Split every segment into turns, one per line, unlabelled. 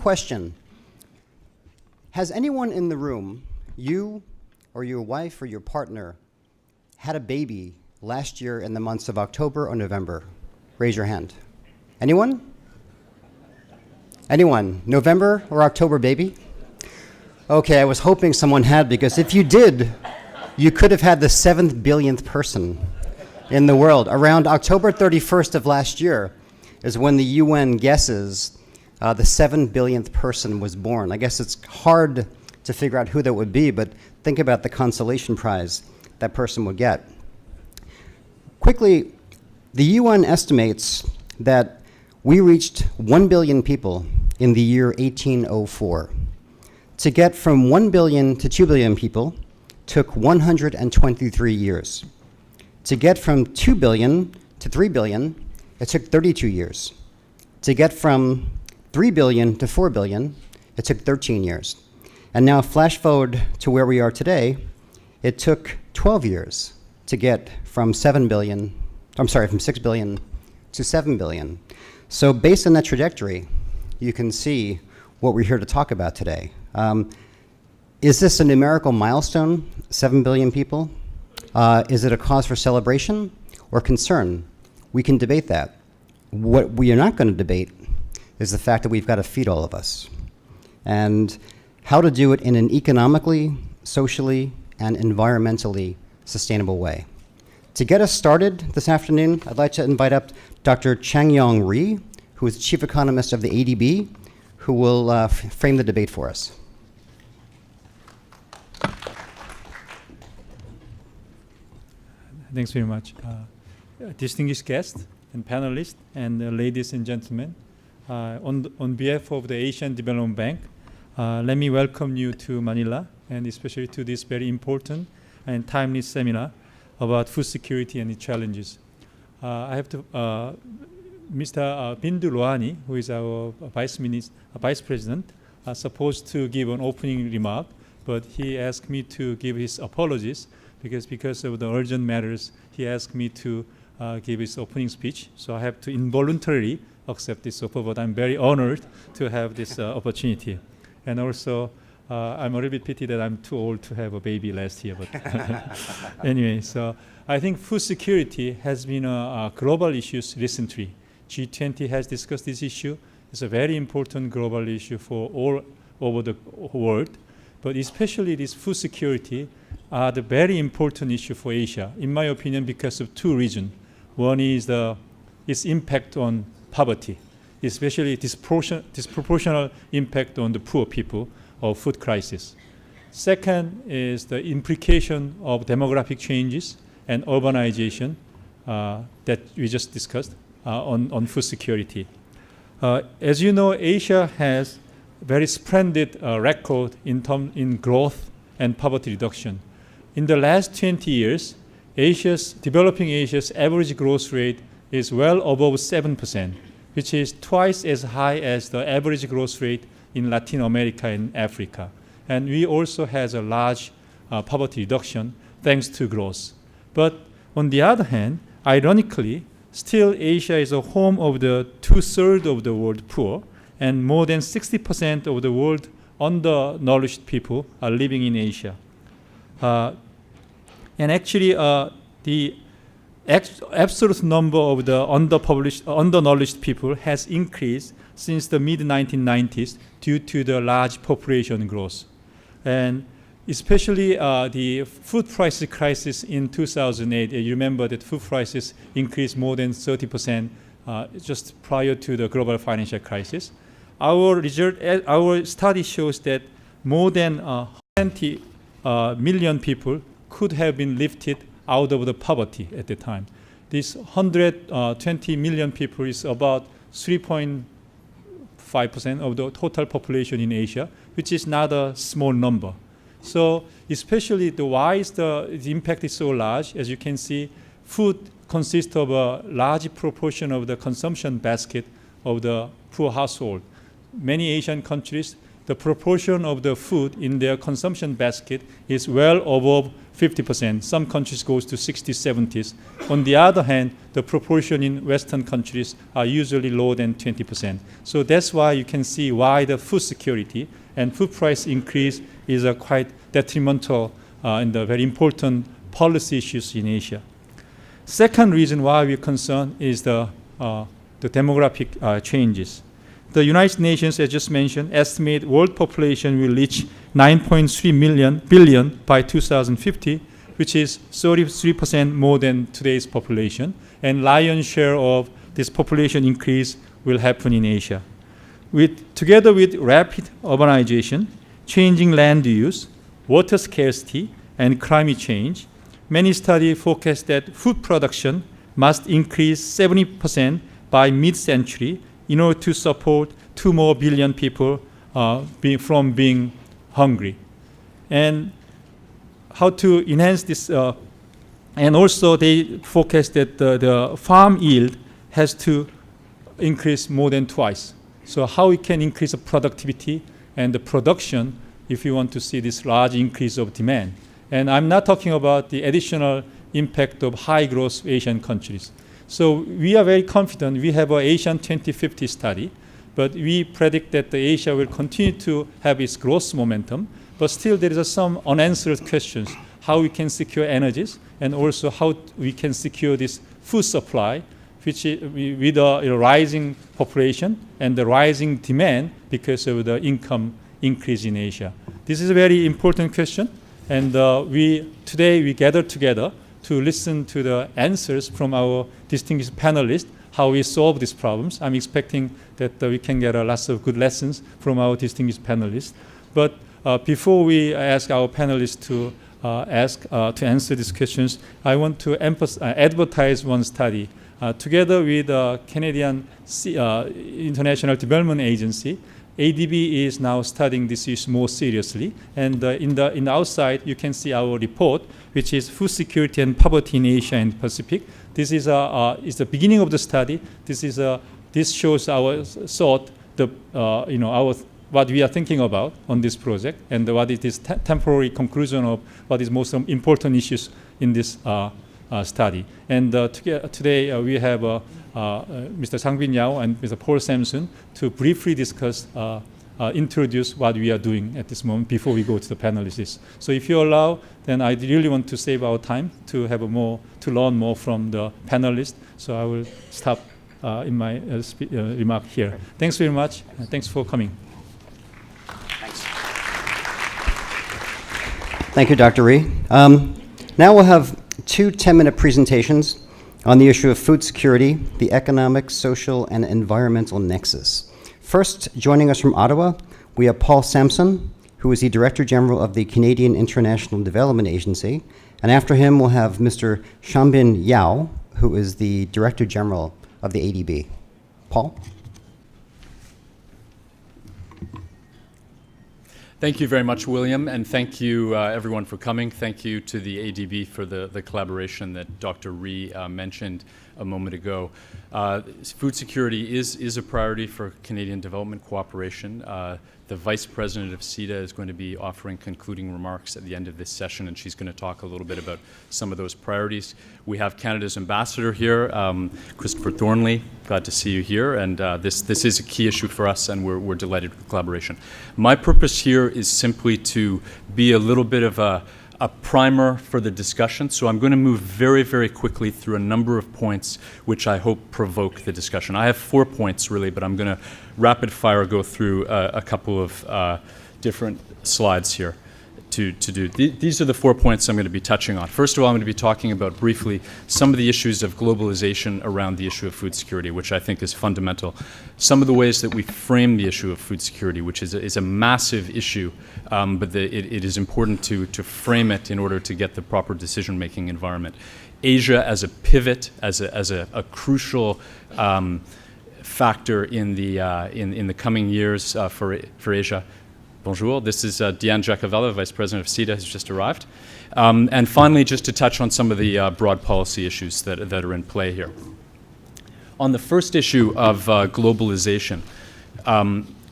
question. Has anyone in the room, you or your wife or your partner, had a baby last year in the months of October or November? Raise your hand. Anyone? Anyone? November or October baby? Okay, I was hoping someone had, because if you did, you could have had the 7th billionth person in the world. Around October 31st of last year is when the UN guesses the 7 billionth person was born. I guess it's hard to figure out who that would be, but think about the consolation prize that person would get. Quickly, the UN estimates that we reached 1 billion people in the year 1804. To get from 1 billion to 2 billion people took 123 years. To get from 2 billion to 3 billion, it took 32 years. To get from 3 billion to 4 billion, it took 13 years. And now flash forward to where we are today, it took 12 years to get from 6 billion to 7 billion. So based on that trajectory, you can see what we're here to talk about today. Is this a numerical milestone, 7 billion people? Is it a cause for celebration or concern? We can debate that. What we are not going to debate is the fact that we've got to feed all of us, and how to do it in an economically, socially, and environmentally sustainable way. To get us started this afternoon, I'd like to invite up Dr. Chang-Yong Ri, who is Chief Economist of the ADB, who will frame the debate for us.
Thanks very much. Distinguished guests and panelists and ladies and gentlemen, on behalf of the Asian Development Bank, let me welcome you to Manila, and especially to this very important and timely seminar about food security and its challenges. I have to, Mr. Bindu Lohani, who is our Vice President, supposed to give an opening remark, but he asked me to give his apologies because of the urgent matters. He asked me to give his opening speech, so I have to involuntarily accept this offer, but I'm very honored to have this opportunity. And also, I'm a little bit pity that I'm too old to have a baby last year, but anyway, so I think food security has been a global issue recently. G20 has discussed this issue. It's a very important global issue for all over the world, but especially this food security are the very important issue for Asia, in my opinion, because of two reasons. One is its impact on poverty, especially disproportional impact on the poor people of food crisis. Second is the implication of demographic changes and urbanization that we just discussed on food security. As you know, Asia has very splendid record in growth and poverty reduction. In the last 20 years, developing Asia's average growth rate is well above 7%, which is twice as high as the average growth rate in Latin America and Africa. And we also has a large poverty reduction thanks to growth. But on the other hand, ironically, still Asia is a home of the 2/3 of the world poor, and more than 60% of the world undernourished people are living in Asia. And actually, the absolute number of the undernourished people has increased since the mid-1990s due to the large population growth. And especially the food price crisis in 2008, you remember that food prices increased more than 30% just prior to the global financial crisis. Our study shows that more than 20 million people could have been lifted out of the poverty at the time. This 120 million people is about 3.5% of the total population in Asia, which is not a small number. So especially why the impact is so large, as you can see, food consists of a large proportion of the consumption basket of the poor household. Many Asian countries, the proportion of the food in their consumption basket is well above 50%. Some countries goes to 60s, 70s. On the other hand, the proportion in Western countries are usually lower than 20%. So that's why you can see why the food security and food price increase is quite detrimental and very important policy issues in Asia. Second reason why we're concerned is the demographic changes. The United Nations, as just mentioned, estimate world population will reach 9.3 billion by 2050, which is 33% more than today's population. And lion's share of this population increase will happen in Asia. Together with rapid urbanization, changing land use, water scarcity, and climate change, many studies forecast that food production must increase 70% by mid-century in order to support 2 more billion people from being hungry. And how to enhance this, and also they forecast that the farm yield has to increase more than twice. So how we can increase the productivity and the production if you want to see this large increase of demand. And I'm not talking about the additional impact of high growth Asian countries. So we are very confident. We have an Asian 2050 study, but we predict that the Asia will continue to have its growth momentum, but still there is some unanswered questions, how we can secure energies, and also how we can secure this food supply, which with a rising population and the rising demand because of the income increase in Asia. This is a very important question, and today we gathered together to listen to the answers from our distinguished panelists, how we solve these problems. I'm expecting that we can get lots of good lessons from our distinguished panelists. But before we ask our panelists to answer these questions, I want to advertise one study. Together with the Canadian International Development Agency, ADB is now studying this issue more seriously. And in the outside, you can see our report, which is Food Security and Poverty in Asia and Pacific. This is the beginning of the study. This shows our thought, what we are thinking about on this project, and what is this temporary conclusion of what is most important issues in this study. And today we have Mr. Sang-bin Yao and Mr. Paul Sampson to briefly discuss, introduce what we are doing at this moment before we go to the panelists. So if you allow, then I really want to save our time to learn more from the panelists. So I will stop in my remark here. Thanks very much. Thanks for coming.
Thanks. Thank you, Dr. Rhee. Now we'll have 2 10-minute presentations on the issue of food security, the economic, social, and environmental nexus. First, joining us from Ottawa, we have Paul Sampson, who is the Director General of the Canadian International Development Agency. And after him, we'll have Mr. Sang-bin Yao, who is the Director General of the ADB. Paul?
Thank you very much, William, and thank you, everyone, for coming. Thank you to the ADB for the collaboration that Dr. Rhee mentioned a moment ago. Food security is a priority for Canadian development cooperation. The Vice President of CIDA is going to be offering concluding remarks at the end of this session, and she's going to talk a little bit about some of those priorities. We have Canada's ambassador here, Christopher Thornley. Glad to see you here, and this is a key issue for us, and we're delighted with the collaboration. My purpose here is simply to be a little bit of a primer for the discussion, so I'm going to move very, very quickly through a number of points which I hope provoke the discussion. I have 4 points, really, but I'm going to rapid fire go through a couple of different slides here to do. These are the 4 points I'm going to be touching on. First of all, I'm going to be talking about briefly some of the issues of globalization around the issue of food security, which I think is fundamental. Some of the ways that we frame the issue of food security, which is a massive issue, but it is important to frame it in order to get the proper decision-making environment. Asia as a pivot, as a crucial factor in the coming years for Asia. Bonjour, this is Diane Giacavella, Vice President of CIDA, who's just arrived. And finally, just to touch on some of the broad policy issues that are in play here. On the first issue of globalization,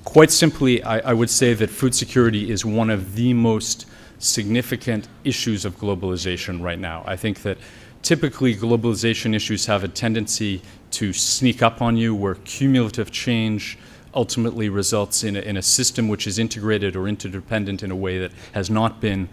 quite simply, I would say that food security is one of the most significant issues of globalization right now. I think that typically globalization issues have a tendency to sneak up on you, where cumulative change ultimately results in a system which is integrated or interdependent in a way that has not been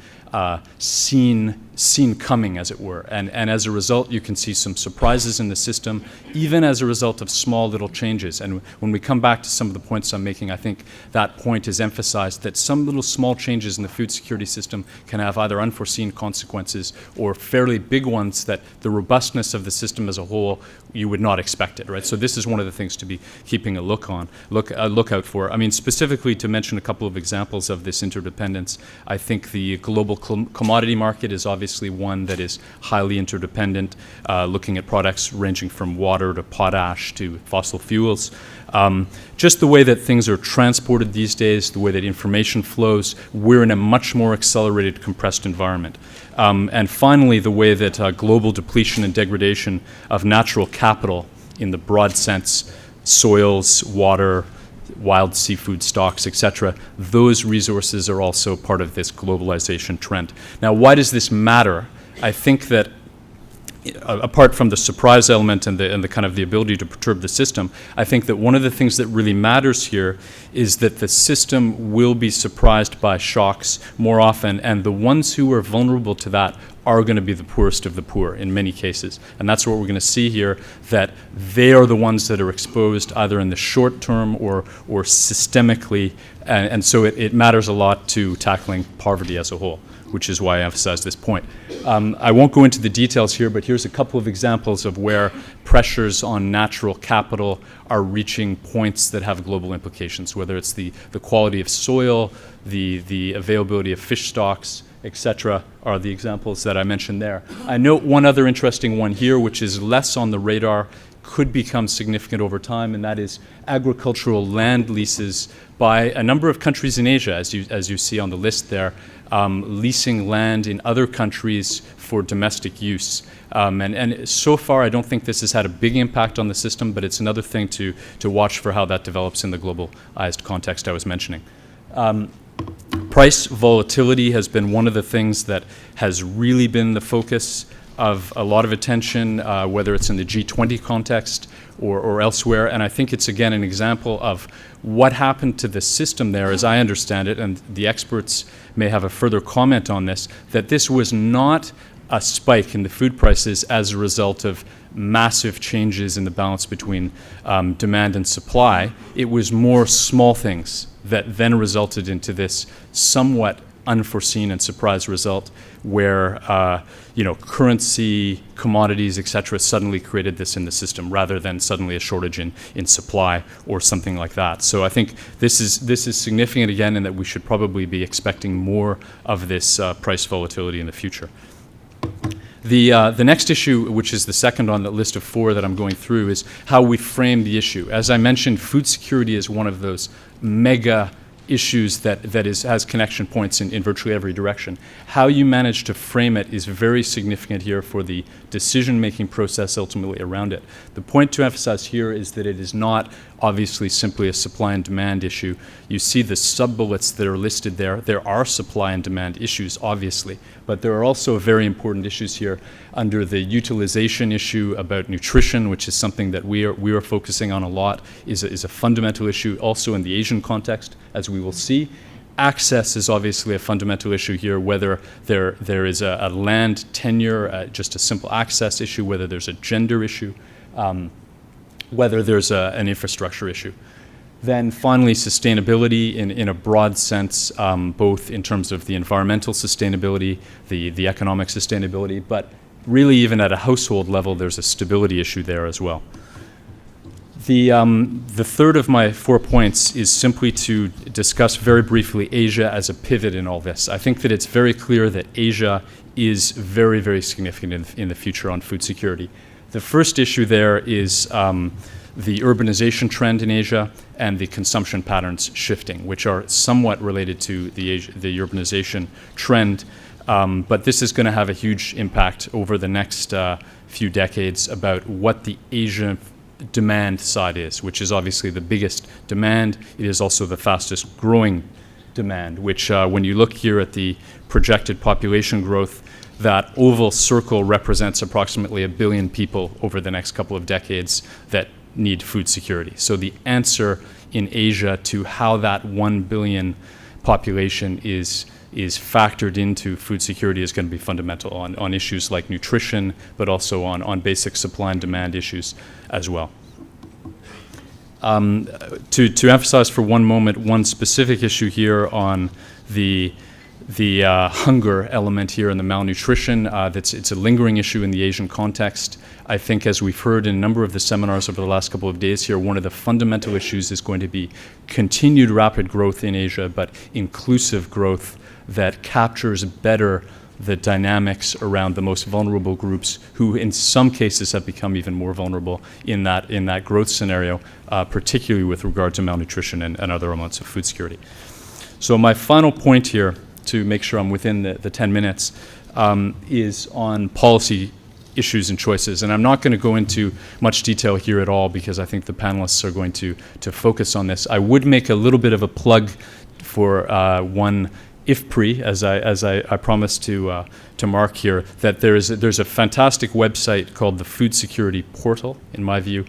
seen coming, as it were. And as a result, you can see some surprises in the system, even as a result of small little changes. And when we come back to some of the points I'm making, I think that point is emphasized, that some little small changes in the food security system can have either unforeseen consequences or fairly big ones that the robustness of the system as a whole, you would not expect it, right? So this is one of the things to be keeping a lookout for. I mean, specifically to mention a couple of examples of this interdependence, I think the global commodity market is obviously one that is highly interdependent, looking at products ranging from water to potash to fossil fuels. Just the way that things are transported these days, the way that information flows, we're in a much more accelerated, compressed environment. And finally, the way that global depletion and degradation of natural capital in the broad sense, soils, water, wild seafood stocks, etc., those resources are also part of this globalization trend. Now, why does this matter? I think that apart from the surprise element and the kind of the ability to perturb the system, I think that one of the things that really matters here is that the system will be surprised by shocks more often, and the ones who are vulnerable to that are going to be the poorest of the poor in many cases. And that's what we're going to see here, that they are the ones that are exposed either in the short term or systemically, and so it matters a lot to tackling poverty as a whole, which is why I emphasize this point. I won't go into the details here, but here's a couple of examples of where pressures on natural capital are reaching points that have global implications, whether it's the quality of soil, the availability of fish stocks, etc., are the examples that I mentioned there. I note one other interesting one here, which is less on the radar, could become significant over time, and that is agricultural land leases by a number of countries in Asia, as you see on the list there, leasing land in other countries for domestic use. And so far, I don't think this has had a big impact on the system, but it's another thing to watch for how that develops in the globalized context I was mentioning. Price volatility has been one of the things that has really been the focus of a lot of attention, whether it's in the G20 context or elsewhere. And I think it's, again, an example of what happened to the system there, as I understand it, and the experts may have a further comment on this, that this was not a spike in the food prices as a result of massive changes in the balance between demand and supply. It was more small things that then resulted into this somewhat unforeseen and surprise result where currency, commodities, etc., suddenly created this in the system rather than suddenly a shortage in supply or something like that. So I think this is significant again, and that we should probably be expecting more of this price volatility in the future. The next issue, which is the second on the list of four that I'm going through, is how we frame the issue. As I mentioned, food security is one of those mega issues that has connection points in virtually every direction. How you manage to frame it is very significant here for the decision-making process ultimately around it. The point to emphasize here is that it is not obviously simply a supply and demand issue. You see the sub-bullets that are listed there. There are supply and demand issues, obviously, but there are also very important issues here under the utilization issue about nutrition, which is something that we are focusing on a lot, is a fundamental issue also in the Asian context, as we will see. Access is obviously a fundamental issue here, whether there is a land tenure, just a simple access issue, whether there's a gender issue, whether there's an infrastructure issue. Then finally, sustainability in a broad sense, both in terms of the environmental sustainability, the economic sustainability, but really even at a household level, there's a stability issue there as well. The third of my 4 points is simply to discuss very briefly Asia as a pivot in all this. I think that it's very clear that Asia is very, very significant in the future on food security. The first issue there is the urbanization trend in Asia and the consumption patterns shifting, which are somewhat related to the urbanization trend. But this is going to have a huge impact over the next few decades about what the Asian demand side is, which is obviously the biggest demand. It is also the fastest growing demand, which when you look here at the projected population growth, that oval circle represents approximately 1 billion people over the next couple of decades that need food security. So the answer in Asia to how that 1 billion population is factored into food security is going to be fundamental on issues like nutrition, but also on basic supply and demand issues as well. To emphasize for one moment one specific issue here on the hunger element here and the malnutrition, it's a lingering issue in the Asian context. I think, as we've heard in a number of the seminars over the last couple of days here, one of the fundamental issues is going to be continued rapid growth in Asia, but inclusive growth that captures better the dynamics around the most vulnerable groups, who in some cases have become even more vulnerable in that growth scenario, particularly with regard to malnutrition and other amounts of food security. So my final point here, to make sure I'm within the 10 minutes, is on policy issues and choices. And I'm not going to go into much detail here at all because I think the panelists are going to focus on this. I would make a little bit of a plug for one IFPRI, as I promised to Mark here, that there's a fantastic website called the Food Security Portal, in my view,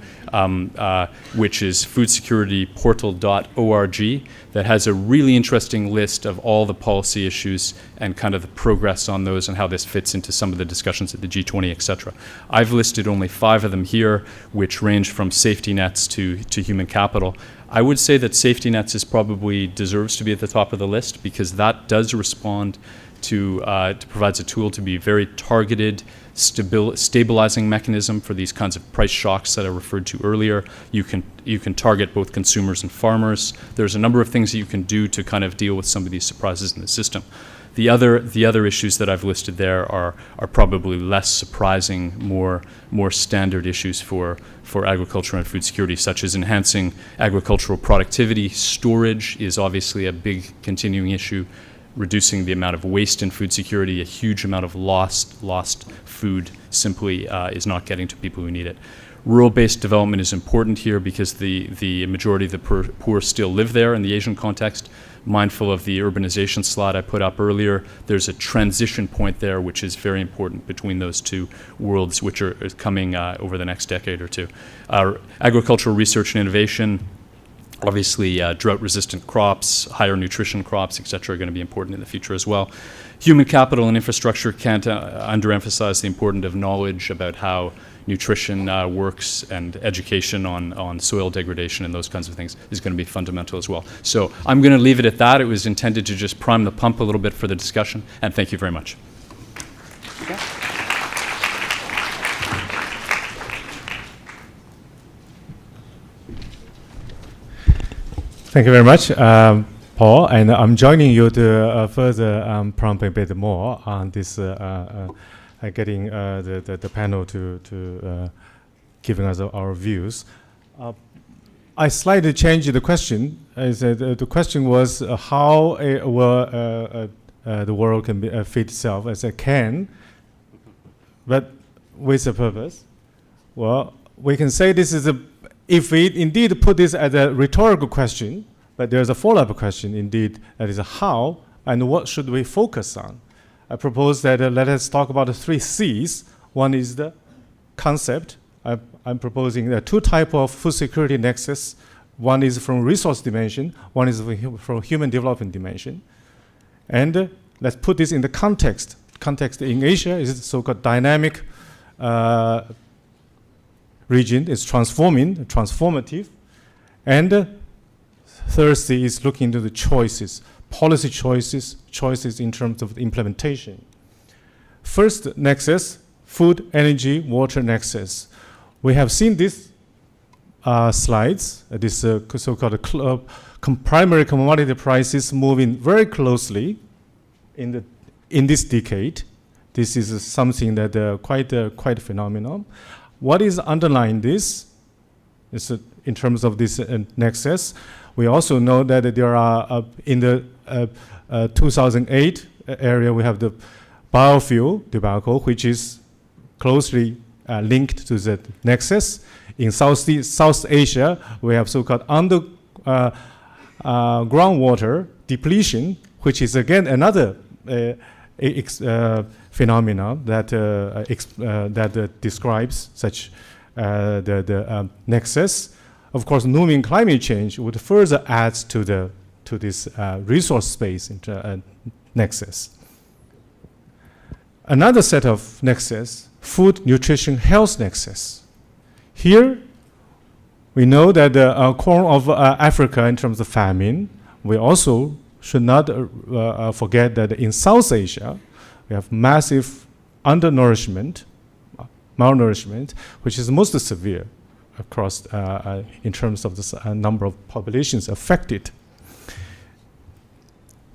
which is foodsecurityportal.org, that has a really interesting list of all the policy issues and kind of the progress on those and how this fits into some of the discussions at the G20, et cetera. I've listed only 5 of them here, which range from safety nets to human capital. I would say that safety nets probably deserves to be at the top of the list because that does respond to provides a tool to be very targeted, stabilizing mechanism for these kinds of price shocks that I referred to earlier. You can target both consumers and farmers. There's a number of things that you can do to kind of deal with some of these surprises in the system. The other issues that I've listed there are probably less surprising, more standard issues for agriculture and food security, such as enhancing agricultural productivity. Storage is obviously a big continuing issue. Reducing the amount of waste in food security, a huge amount of lost food simply is not getting to people who need it. Rural-based development is important here because the majority of the poor still live there in the Asian context. Mindful of the urbanization slide I put up earlier, there's a transition point there which is very important between those two worlds, which are coming over the next decade or two. Agricultural research and innovation, obviously, drought-resistant crops, higher nutrition crops, et cetera, are going to be important in the future as well. Human capital and infrastructure can't underemphasize the importance of knowledge about how nutrition works, and education on soil degradation and those kinds of things is going to be fundamental as well. So I'm going to leave it at that. It was intended to just prime the pump a little bit for the discussion, and thank you very much.
Okay.
Thank you very much, Paul. And I'm joining you to further prompt a bit more on this, getting the panel to giving us our views. I slightly changed the question. The question was how the world can feed itself as it can, but with a purpose. Well, we can say this is if we indeed put this as a rhetorical question, but there's a follow-up question indeed, that is how and what should we focus on? I propose that let us talk about the 3 C's. One is the concept. I'm proposing 2 types of food security nexus. One is from resource dimension, one is from human development dimension. And let's put this in the context. Context in Asia is so-called dynamic region. It's transformative. And third C is looking into the choices, policy choices in terms of implementation. First nexus, food, energy, water nexus. We have seen these slides, this so-called primary commodity prices moving very closely in this decade. This is something that quite phenomenal. What is underlying this is in terms of this nexus. We also know that there are in the 2008 area we have the biofuel debacle, which is closely linked to the nexus. In South Asia, we have so-called groundwater depletion, which is again another phenomena that describes such the nexus. Of course, looming climate change would further add to this resource space nexus. Another set of nexus, food, nutrition, health nexus. Here, we know that the Horn of Africa, in terms of famine, we also should not forget that in South Asia, we have massive undernourishment, malnourishment, which is most severe across in terms of the number of populations affected.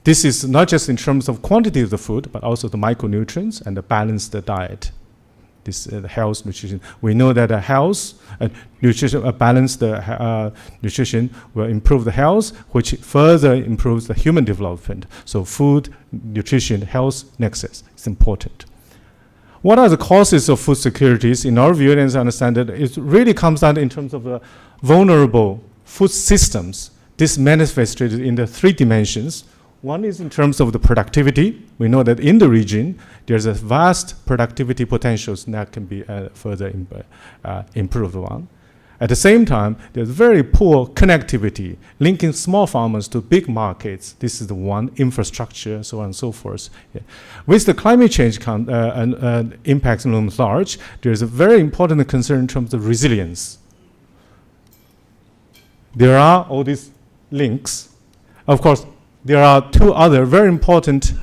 This is not just in terms of quantity of the food, but also the micronutrients and the balanced diet. This health, nutrition. We know that health, nutrition, balanced nutrition will improve the health, which further improves the human development. So food, nutrition, health nexus is important. What are the causes of food securities? In our view, and I understand that it really comes down in terms of vulnerable food systems. This manifested in the 3 dimensions. One is in terms of the productivity. We know that in the region, there's a vast productivity potentials that can be further improved on. At the same time, there's very poor connectivity, linking small farmers to big markets. This is the one, infrastructure, so on and so forth. Yeah. With the climate change impacts looms large, there's a very important concern in terms of resilience. There are all these links. Of course, there are 2 other very important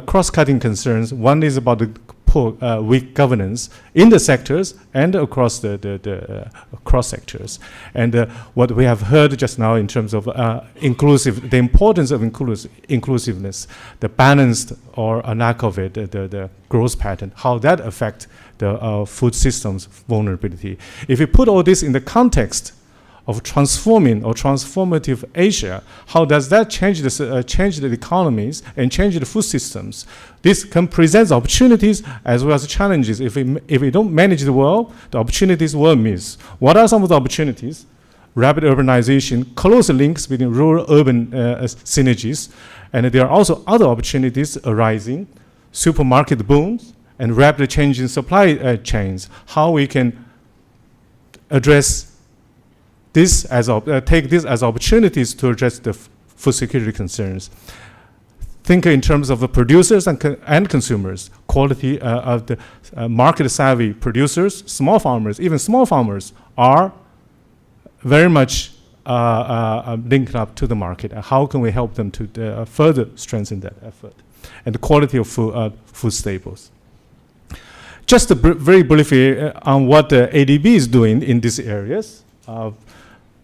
cross-cutting concerns. One is about the poor, weak governance in the sectors and across the cross sectors. And what we have heard just now in terms of the importance of inclusiveness, the balanced or a lack of it, the growth pattern, how that affects the food systems vulnerability. If you put all this in the context of transforming or transformative Asia, how does that change the economies and change the food systems? This can present opportunities as well as challenges. If we don't manage the well, the opportunities will miss. What are some of the opportunities? Rapid urbanization, close links between rural-urban synergies, and there are also other opportunities arising, supermarket booms, and rapidly changing supply chains. How we can address this as take this as opportunities to address the food security concerns. Think in terms of the producers and consumers, quality of the market-savvy producers, small farmers. Even small farmers are very much linked up to the market. How can we help them to further strengthen that effort? And the quality of food staples. Just very briefly on what the ADB is doing in these areas.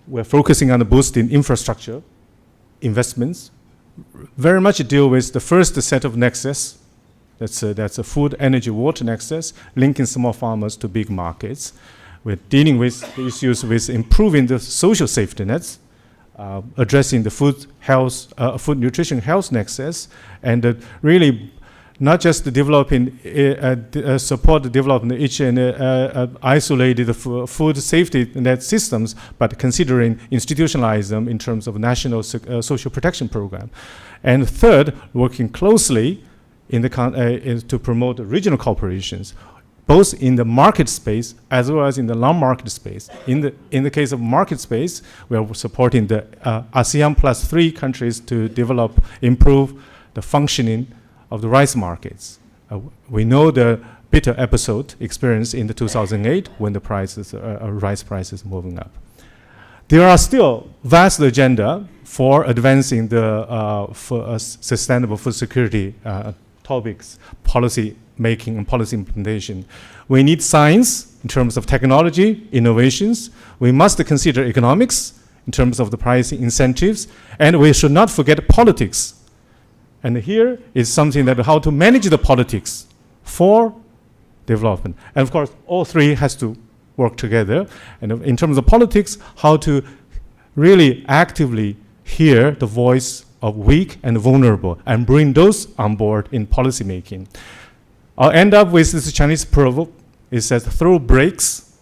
We're focusing on the boosting infrastructure investments, very much deal with the first set of nexus. That's a food, energy, water nexus, linking small farmers to big markets. We're dealing with the issues with improving the social safety nets, addressing the food, nutrition, health nexus, and really not just developing, support the development each and isolated food safety net systems, but considering institutionalize them in terms of national social protection program. And third, working closely in to promote regional cooperations, both in the market space as well as in the non-market space. In the case of market space, we are supporting the ASEAN +3 countries to develop, improve the functioning of the rice markets. We know the bitter episode experienced in the 2008 when the rice prices moving up. There are still vast agenda for advancing the sustainable food security topics, policy making and policy implementation. We need science in terms of technology, innovations. We must consider economics in terms of the pricing incentives, and we should not forget politics. And here is something that how to manage the politics for development. And of course, all 3 has to work together. And in terms of politics, how to really actively hear the voice of weak and vulnerable and bring those on board in policy making. I'll end up with this Chinese proverb. It says, throw bricks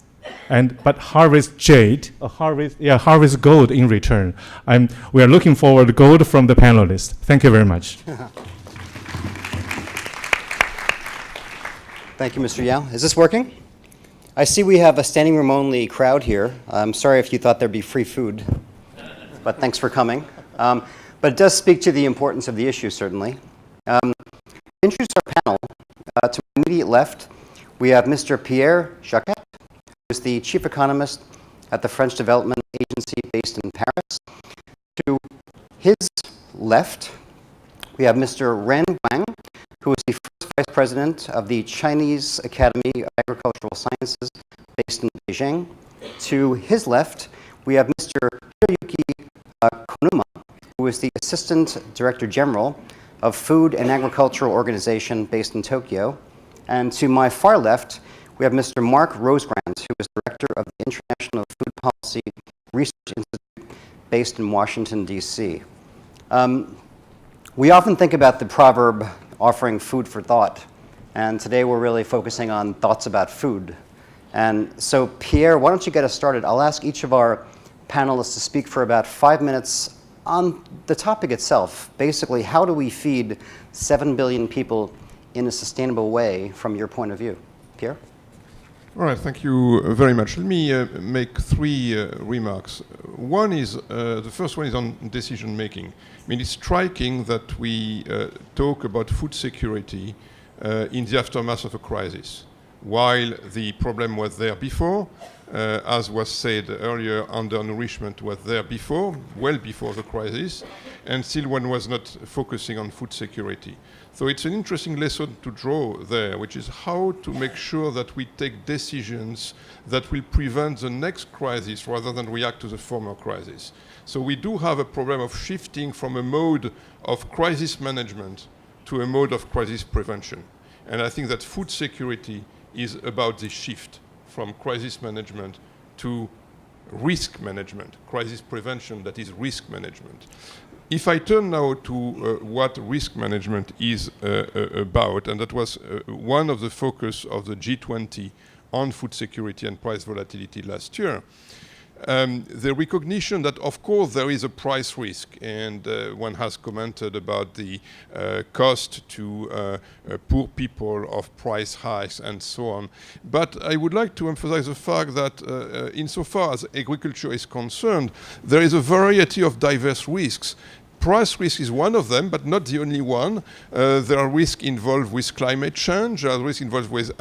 but harvest jade, harvest gold in return. We are looking forward to gold from the panelists. Thank you very much.
Thank you, Mr. Yao. Is this working? I see we have a standing room only crowd here. I'm sorry if you thought there'd be free food, but thanks for coming. But it does speak to the importance of the issue, certainly. Introduce our panel. To my immediate left, we have Mr. Pierre Jacquet, who is the chief economist at the French Development Agency based in Paris. To his left, we have Mr. Ren Wang, who is the first vice president of the Chinese Academy of Agricultural Sciences based in Beijing. To his left, we have Mr. Hiroyuki Konuma, who is the assistant director general of Food and Agricultural Organization based in Tokyo. And to my far left, we have Mr. Mark Rosgrand, who is director of the International Food Policy Research Institute based in Washington, D.C. We often think about the proverb offering food for thought, and today we're really focusing on thoughts about food. And so, Pierre, why don't you get us started? I'll ask each of our panelists to speak for about 5 minutes on the topic itself. Basically, how do we feed 7 billion people in a sustainable way from your point of view? Pierre?
All right, thank you very much. Let me make three remarks. One is, the first one is on decision making. I mean, it's striking that we talk about food security in the aftermath of a crisis, while the problem was there before. As was said earlier, undernourishment was there before, well before the crisis, and still one was not focusing on food security. So it's an interesting lesson to draw there, which is how to make sure that we take decisions that will prevent the next crisis rather than react to the former crisis. So we do have a problem of shifting from a mode of crisis management to a mode of crisis prevention. And I think that food security is about this shift from crisis management to risk management, crisis prevention that is risk management. If I turn now to what risk management is about, and that was one of the focus of the G20 on food security and price volatility last year, the recognition that, of course, there is a price risk, and one has commented about the cost to poor people of price hikes and so on. But I would like to emphasize the fact that insofar as agriculture is concerned, there is a variety of diverse risks. Price risk is one of them, but not the only one. There are risks involved with climate change, there are risks involved with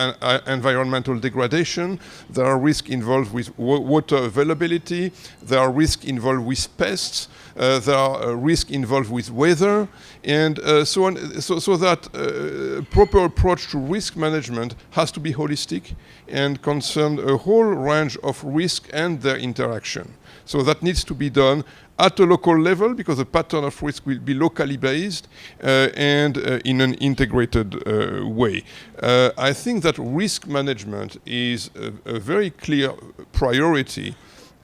environmental degradation, there are risks involved with water availability, there are risks involved with pests, there are risks involved with weather, and so on. So that proper approach to risk management has to be holistic and concern a whole range of risks and their interaction. So that needs to be done at a local level, because the pattern of risk will be locally based and in an integrated way. I think that risk management is a very clear priority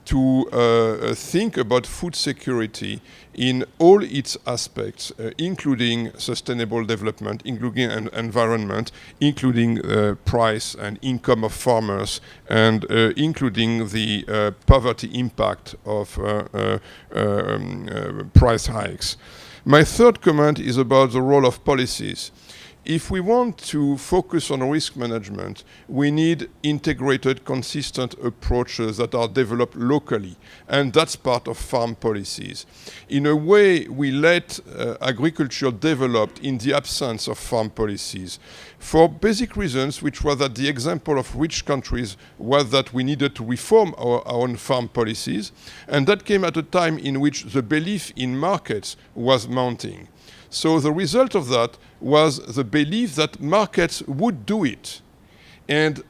to think about food security in all its aspects, including sustainable development, including environment, including price and income of farmers, and including the poverty impact of price hikes. My third comment is about the role of policies. If we want to focus on risk management, we need integrated, consistent approaches that are developed locally, and that's part of farm policies. In a way, we let agriculture develop in the absence of farm policies, for basic reasons, which was that the example of rich countries was that we needed to reform our own farm policies, and that came at a time in which the belief in markets was mounting. So the result of that was the belief that markets would do it. And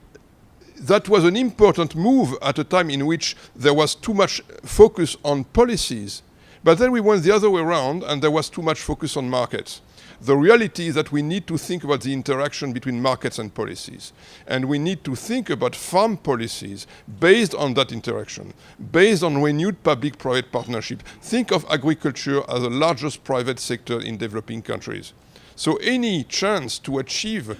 that was an important move at a time in which there was too much focus on policies. But then we went the other way around, and there was too much focus on markets. The reality is that we need to think about the interaction between markets and policies. And we need to think about farm policies based on that interaction, based on renewed public-private partnership. Think of agriculture as the largest private sector in developing countries. So any chance to achieve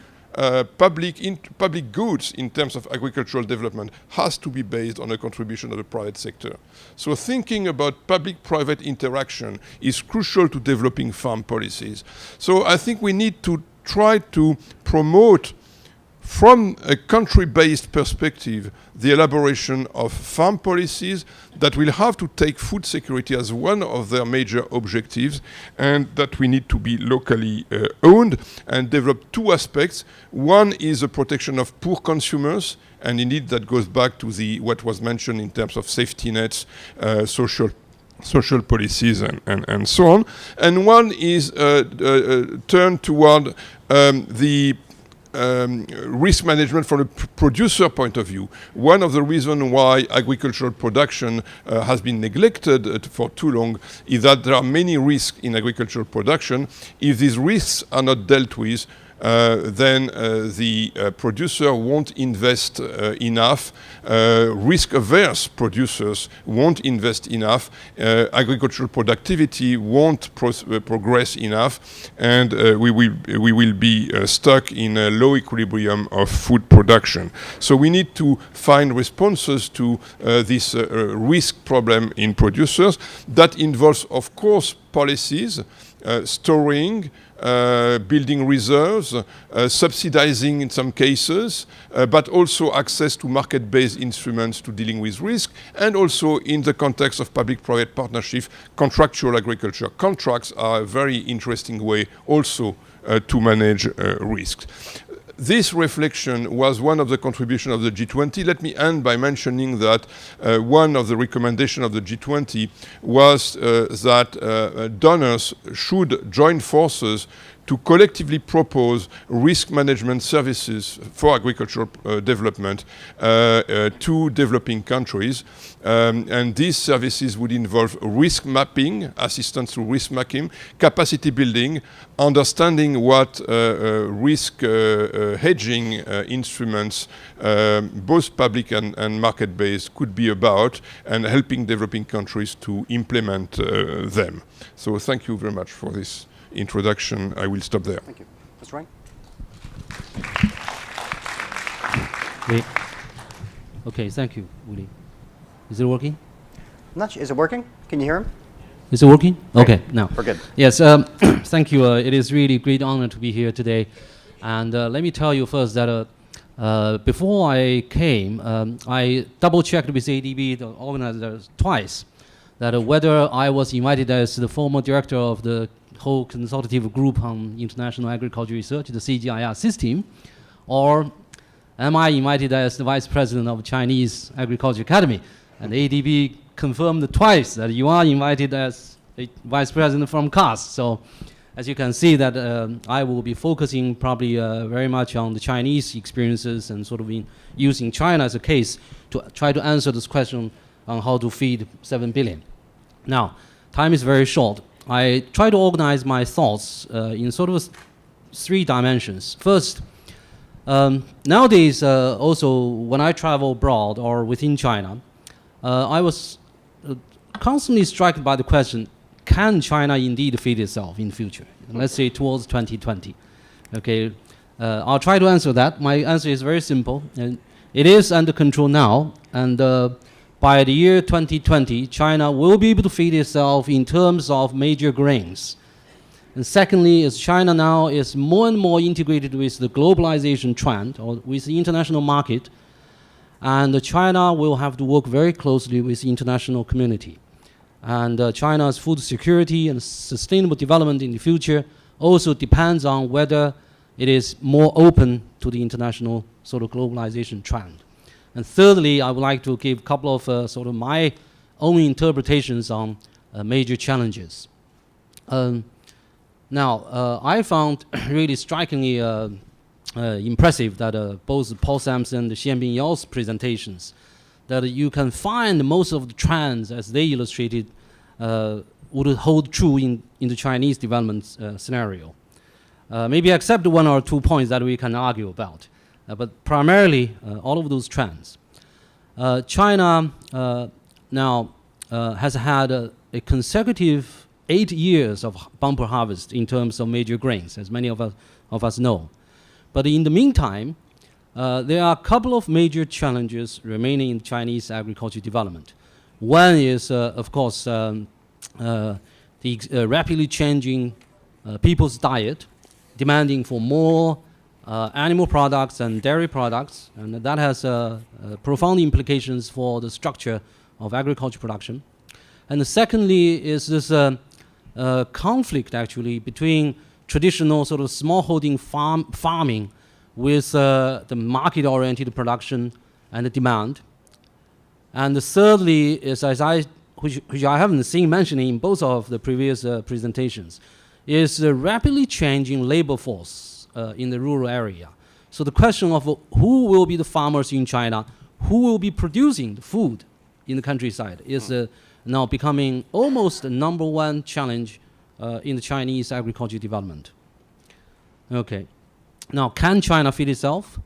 public goods in terms of agricultural development has to be based on a contribution of the private sector. So thinking about public-private interaction is crucial to developing farm policies. So I think we need to try to promote, from a country-based perspective, the elaboration of farm policies that will have to take food security as one of their major objectives, and that we need to be locally owned and develop two aspects. One is the protection of poor consumers, and indeed that goes back to what was mentioned in terms of safety nets, social policies, and so on. And one is turned toward the risk management from a producer point of view. One of the reasons why agricultural production has been neglected for too long is that there are many risks in agricultural production. If these risks are not dealt with, then the producer won't invest enough. Risk-averse producers won't invest enough. Agricultural productivity won't progress enough, and we will be stuck in a low equilibrium of food production. So we need to find responses to this risk problem in producers. That involves, of course, policies, storing, building reserves, subsidizing in some cases, but also access to market-based instruments to dealing with risk, and also in the context of public-private partnership, contractual agriculture. Contracts are a very interesting way also to manage risks. This reflection was one of the contributions of the G20. Let me end by mentioning that one of the recommendations of the G20 was that donors should join forces to collectively propose risk management services for agricultural development to developing countries. And these services would involve risk mapping, assistance to risk mapping, capacity building, understanding what risk hedging instruments, both public and market-based, could be about, and helping developing countries to implement them. So thank you very much for this introduction. I will stop there.
Thank you. Mr. Wang?
Wait. Okay, thank you, Willie. Is it working?
Is it working? Can you hear him?
Is it working? Okay, now.
We're good.
Yes, thank you. It is really a great honor to be here today. And let me tell you first that before I came, I double-checked with ADB, the organizers, twice, that whether I was invited as the former director of the whole consultative group on international agriculture research, the CGIAR system, or am I invited as the vice president of Chinese Agriculture Academy? And ADB confirmed twice that you are invited as a vice president from CAS. So as you can see that I will be focusing probably very much on the Chinese experiences and sort of using China as a case to try to answer this question on how to feed 7 billion. Now, time is very short. I try to organize my thoughts in sort of 3 dimensions. First, nowadays also when I travel abroad or within China, I was constantly struck by the question, can China indeed feed itself in the future? Let's say towards 2020. Okay, I'll try to answer that. My answer is very simple. And it is under control now, and by the year 2020, China will be able to feed itself in terms of major grains. And secondly, as China now is more and more integrated with the globalization trend, or with the international market, and China will have to work very closely with the international community. And China's food security and sustainable development in the future also depends on whether it is more open to the international sort of globalization trend. And thirdly, I would like to give a couple of sort of my own interpretations on major challenges. Now, I found really strikingly impressive that both Paul Sampson and Xianbing Yao's presentations, that you can find most of the trends as they illustrated would hold true in the Chinese development scenario. Maybe except 1 or 2 points that we can argue about. But primarily, all of those trends. China now has had a consecutive 8 years of bumper harvest in terms of major grains, as many of us know. But in the meantime, there are a couple of major challenges remaining in Chinese agriculture development. One is, of course, the rapidly changing people's diet, demanding for more animal products and dairy products, and that has profound implications for the structure of agriculture production. And secondly is this conflict actually between traditional sort of smallholding farming with the market-oriented production and the demand. And thirdly is, which I haven't seen mentioned in both of the previous presentations, is the rapidly changing labor force in the rural area. So the question of who will be the farmers in China, who will be producing the food in the countryside is now becoming almost the number one challenge in the Chinese agriculture development. Okay. Now, can China feed itself?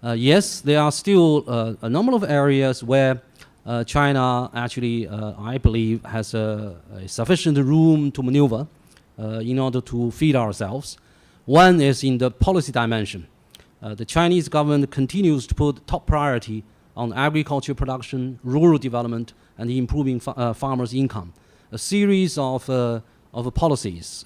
Yes, there are still a number of areas where China actually, I believe, has a sufficient room to maneuver in order to feed ourselves. One is in the policy dimension. The Chinese government continues to put top priority on agriculture production, rural development, and improving farmers' income. A series of policies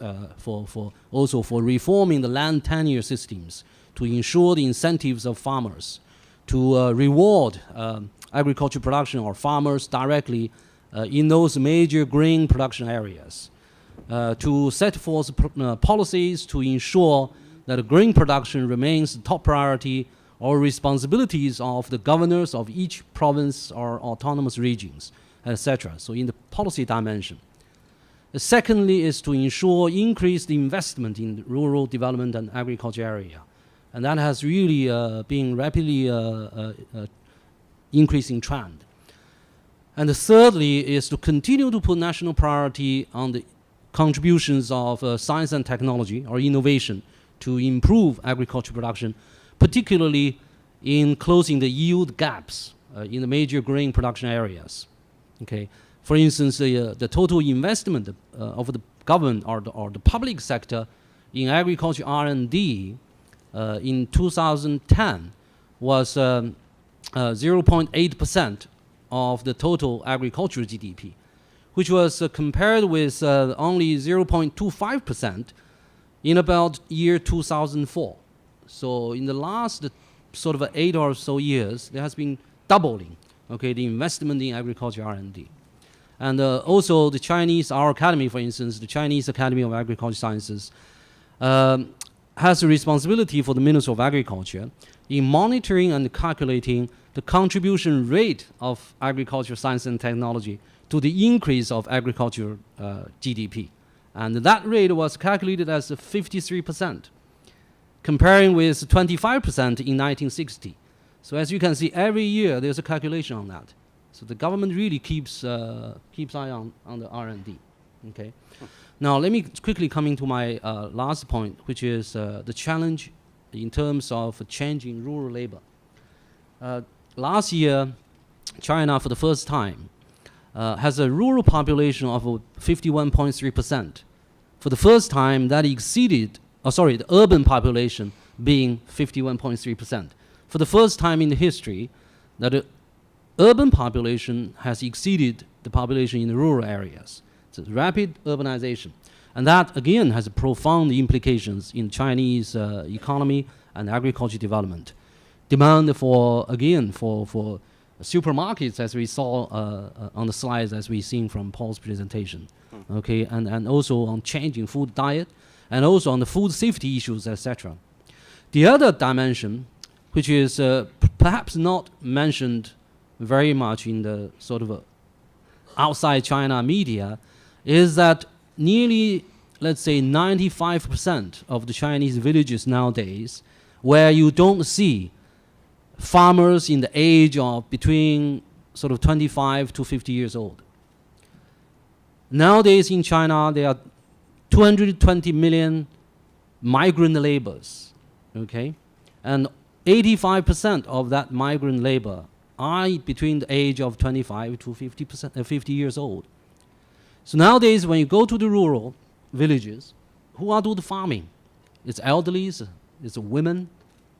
also for reforming the land tenure systems to ensure the incentives of farmers, to reward agriculture production or farmers directly in those major grain production areas, to set forth policies to ensure that grain production remains the top priority or responsibilities of the governors of each province or autonomous regions, etc. So in the policy dimension. Secondly is to ensure increased investment in rural development and agriculture area. And that has really been rapidly increasing trend. And thirdly is to continue to put national priority on the contributions of science and technology or innovation to improve agriculture production, particularly in closing the yield gaps in the major grain production areas. Okay. For instance, the total investment of the government or the public sector in agriculture R&D in 2010 was 0.8% of the total agricultural GDP, which was compared with only 0.25% in about year 2004. So in the last sort of 8 or so years, there has been doubling, okay, the investment in agriculture R&D. And also the Chinese, our academy, for instance, the Chinese Academy of Agricultural Sciences, has a responsibility for the Ministry of Agriculture in monitoring and calculating the contribution rate of agricultural science and technology to the increase of agriculture GDP. And that rate was calculated as 53%, comparing with 25% in 1960. So as you can see, every year there's a calculation on that. So the government really keeps eye on the R&D. Okay. Now let me quickly come into my last point, which is the challenge in terms of changing rural labor. Last year, China, for the first time, has a rural population of 51.3%. For the first time, that exceeded, the urban population being 51.3%. For the first time in the history, that the urban population has exceeded the population in the rural areas. It's a rapid urbanization. And that, again, has profound implications in Chinese economy and agriculture development. Demand for supermarkets, as we saw on the slides, as we've seen from Paul's presentation, okay, and also on changing food diet, and also on the food safety issues, etc. The other dimension, which is perhaps not mentioned very much in the sort of outside China media, is that nearly, let's say, 95% of the Chinese villages nowadays, where you don't see farmers in the age of between sort of 25 to 50 years old. Nowadays in China, there are 220 million migrant laborers, okay? And 85% of that migrant labor are between the age of 25 to 50 years old. So nowadays, when you go to the rural villages, who are doing the farming? It's elderly, it's women,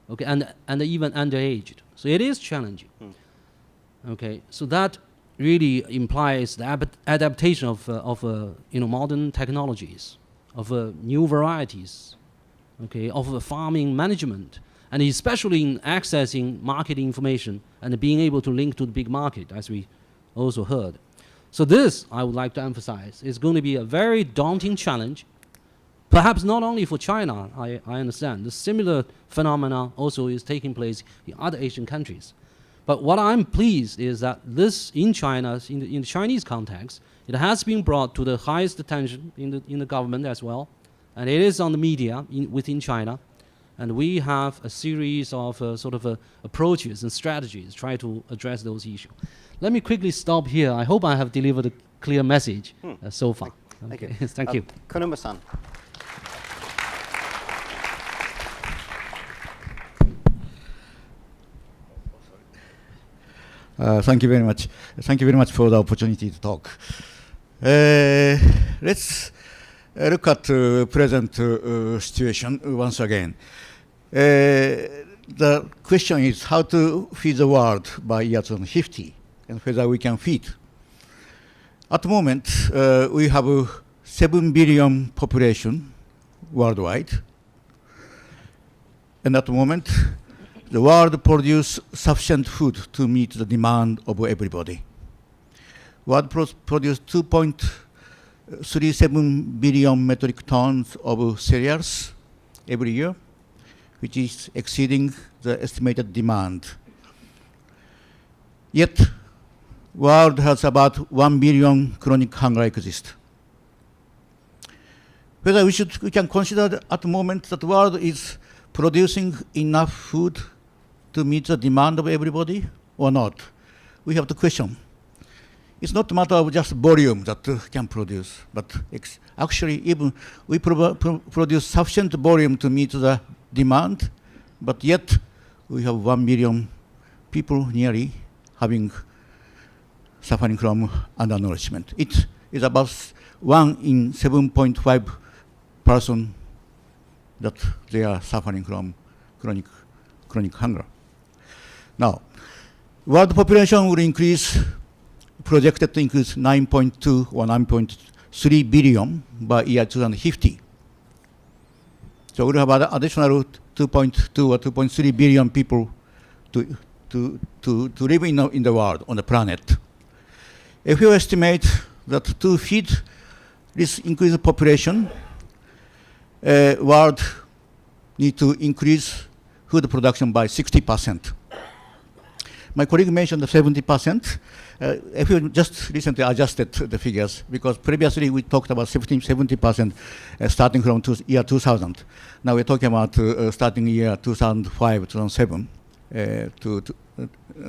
okay, and even underaged. So it is challenging. Okay, so that really implies the adaptation of modern technologies, of new varieties, okay, of farming management, and especially in accessing market information and being able to link to the big market, as we also heard. So this, I would like to emphasize, is going to be a very daunting challenge, perhaps not only for China. I understand the similar phenomena also is taking place in other Asian countries. But what I'm pleased is that this in China, in the Chinese context, it has been brought to the highest attention in the government as well, and it is on the media within China, and we have a series of approaches and strategies try to address those issues. Let me quickly stop here. I hope I have delivered a clear message so far.
Thank
Okay.
you.
Thank you.
Konuma-san.
Thank you very much. Thank you very much for the opportunity to talk. Let's look at present situation once again. The question is how to feed the world by year 2050 and whether we can feed. At the moment, we have a 7 billion population worldwide. And at the moment, the world produces sufficient food to meet the demand of everybody. World produces 2.37 billion metric tons of cereals every year, which is exceeding the estimated demand. Yet, world has about 1 billion chronic hunger exist. Whether we can consider that at the moment that the world is producing enough food to meet the demand of everybody or not, we have to question. It's not a matter of just volume that can produce, but actually even we produce sufficient volume to meet the demand, but yet we have 1 million people nearly suffering from undernourishment. It is about 1 in 7.5 person that they are suffering from chronic hunger. Now, world population will projected to increase 9.2 or 9.3 billion by year 2050. So we'll have an additional 2.2 or 2.3 billion people to live in the world, on the planet. If you estimate that to feed this increased population, world need to increase food production by 60%. My colleague mentioned the 70%. If you just recently adjusted the figures, because previously we talked about 70% starting from year 2000. Now we're talking about starting year 2005, 2007,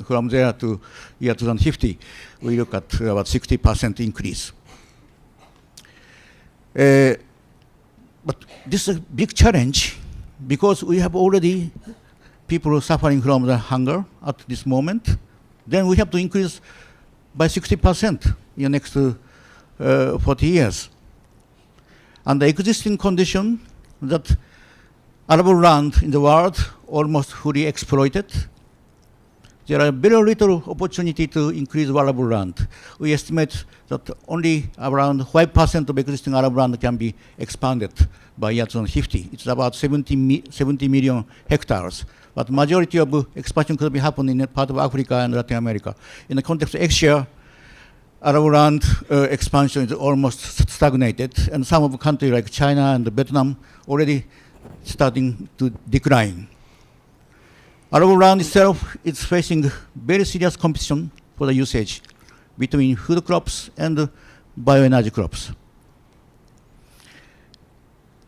from there to year 2050, we look at about 60% increase. But this is a big challenge because we have already people suffering from the hunger at this moment. Then we have to increase by 60% in the next 40 years. And the existing condition that arable land in the world almost fully exploited, there are very little opportunity to increase arable land. We estimate that only around 5% of existing arable land can be expanded by year 2050. It's about 70 million hectares. But majority of expansion could be happening in part of Africa and Latin America. In the context of Asia, arable land expansion is almost stagnated, and some of the countries like China and Vietnam already starting to decline. Arable land itself is facing very serious competition for the usage between food crops and bioenergy crops.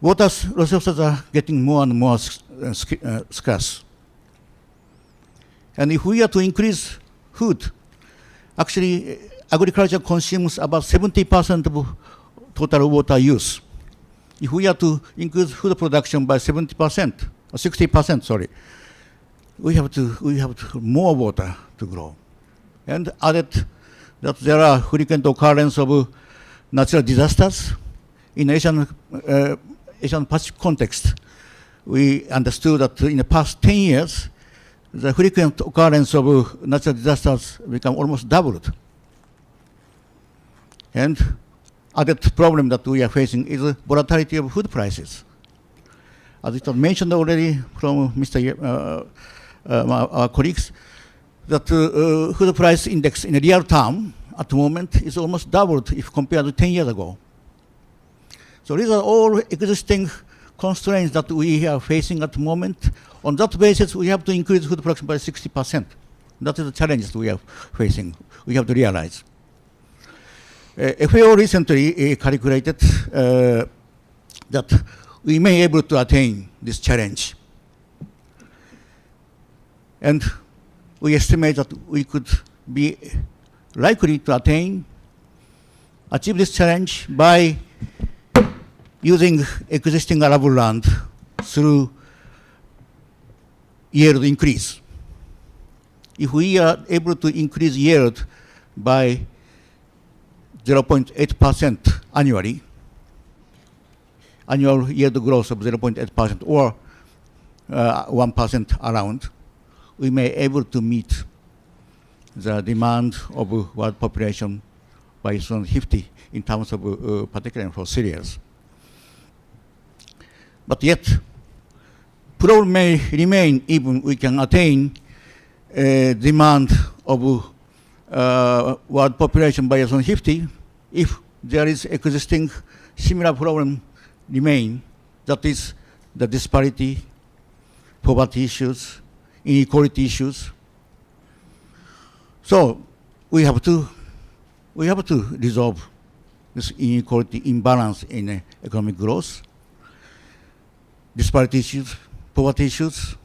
Water resources are getting more and more scarce. And if we are to increase food, actually agriculture consumes about 70% of total water use. If we are to increase food production by 70%, or 60%, sorry, we have more water to grow. And added that there are frequent occurrence of natural disasters in Asian Pacific context. we understood that in the past 10 years, the frequent occurrence of natural disasters become almost doubled. And other problem that we are facing is the volatility of food prices. As it was mentioned already from our colleagues, that food price index in real term at the moment is almost doubled if compared to 10 years ago. So these are all existing constraints that we are facing at the moment. On that basis, we have to increase food production by 60%. That is the challenge we are facing. We have to realize. FAO recently calculated that we may be able to attain this challenge. And we estimate that we could be likely to achieve this challenge by using existing arable land through yield increase. If we are able to increase yield by 0.8% annually, annual yield growth of 0.8% or 1% around, we may be able to meet the demand of world population by 2050 in terms of particularly for cereals. But yet, problem may remain even we can attain demand of world population by 2050 if there is existing similar problem remain, that is the disparity, poverty issues, inequality issues. So we have to resolve this inequality imbalance in economic growth, disparity issues, poverty issues,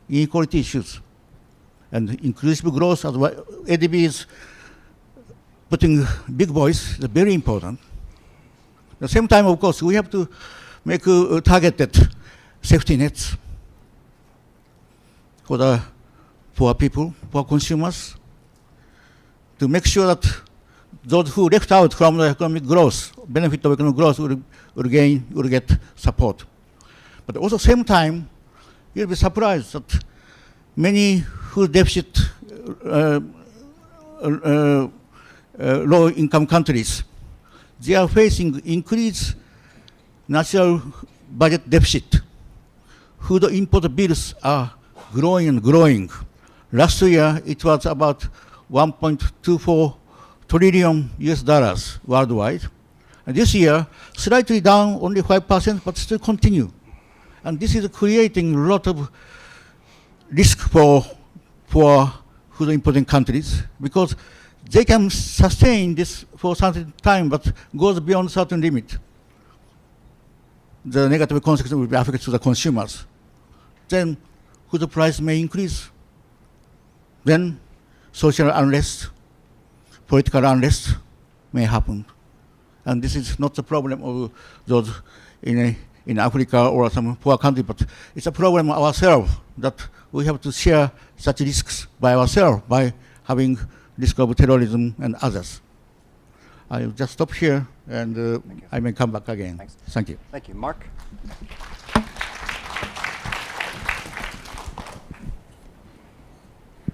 inequality issues, and inclusive growth as well. ADB is putting big voice, is very important. At the same time, of course, we have to make targeted safety nets for the poor people, poor consumers, to make sure that those who left out from the economic growth, benefit of economic growth, will get support. But also, same time, you'll be surprised that many food deficit, low-income countries, they are facing increased national budget deficit. Food import bills are growing and growing. Last year, it was about 1.24 trillion US dollars worldwide. And this year, slightly down, only 5%, but still continue. And this is creating a lot of risk for food importing countries, because they can sustain this for a certain time, but goes beyond a certain limit. The negative consequences will be affected to the consumers. Then food price may increase. Then social unrest, political unrest may happen. And this is not the problem of those in Africa or some poor country, but it's a problem ourselves, that we have to share such risks by ourselves, by having risk of terrorism and others. I'll just stop here, and I may come back again.
Thanks.
Thank you.
Thank you. Mark?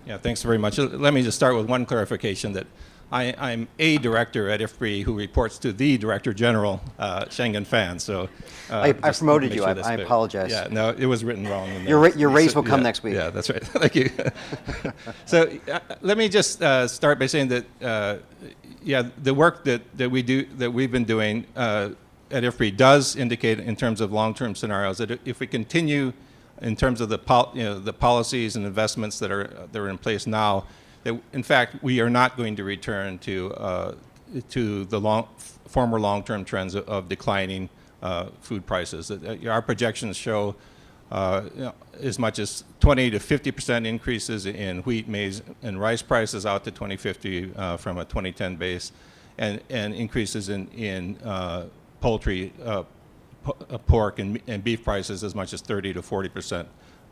Yeah, thanks very much. Let me just start with one clarification, that I'm a director at IFPRI who reports to the Director General, Schengen Fan. So
I
just
promoted
make
you.
sure
I
that's clear.
apologize.
Yeah, no, it was written wrong. In
Your
the-
raise will come
yeah,
next week.
Yeah, that's right. Thank you. So let me just start by saying that the work that we've been doing at IFPRI does indicate, in terms of long-term scenarios, that if we continue in terms of the policies and investments that are in place now, that in fact we are not going to return to the former long-term trends of declining food prices. Our projections show as much as 20 to 50% increases in wheat, maize, and rice prices out to 2050 from a 2010 base, and increases in poultry, pork, and beef prices as much as 30 to 40%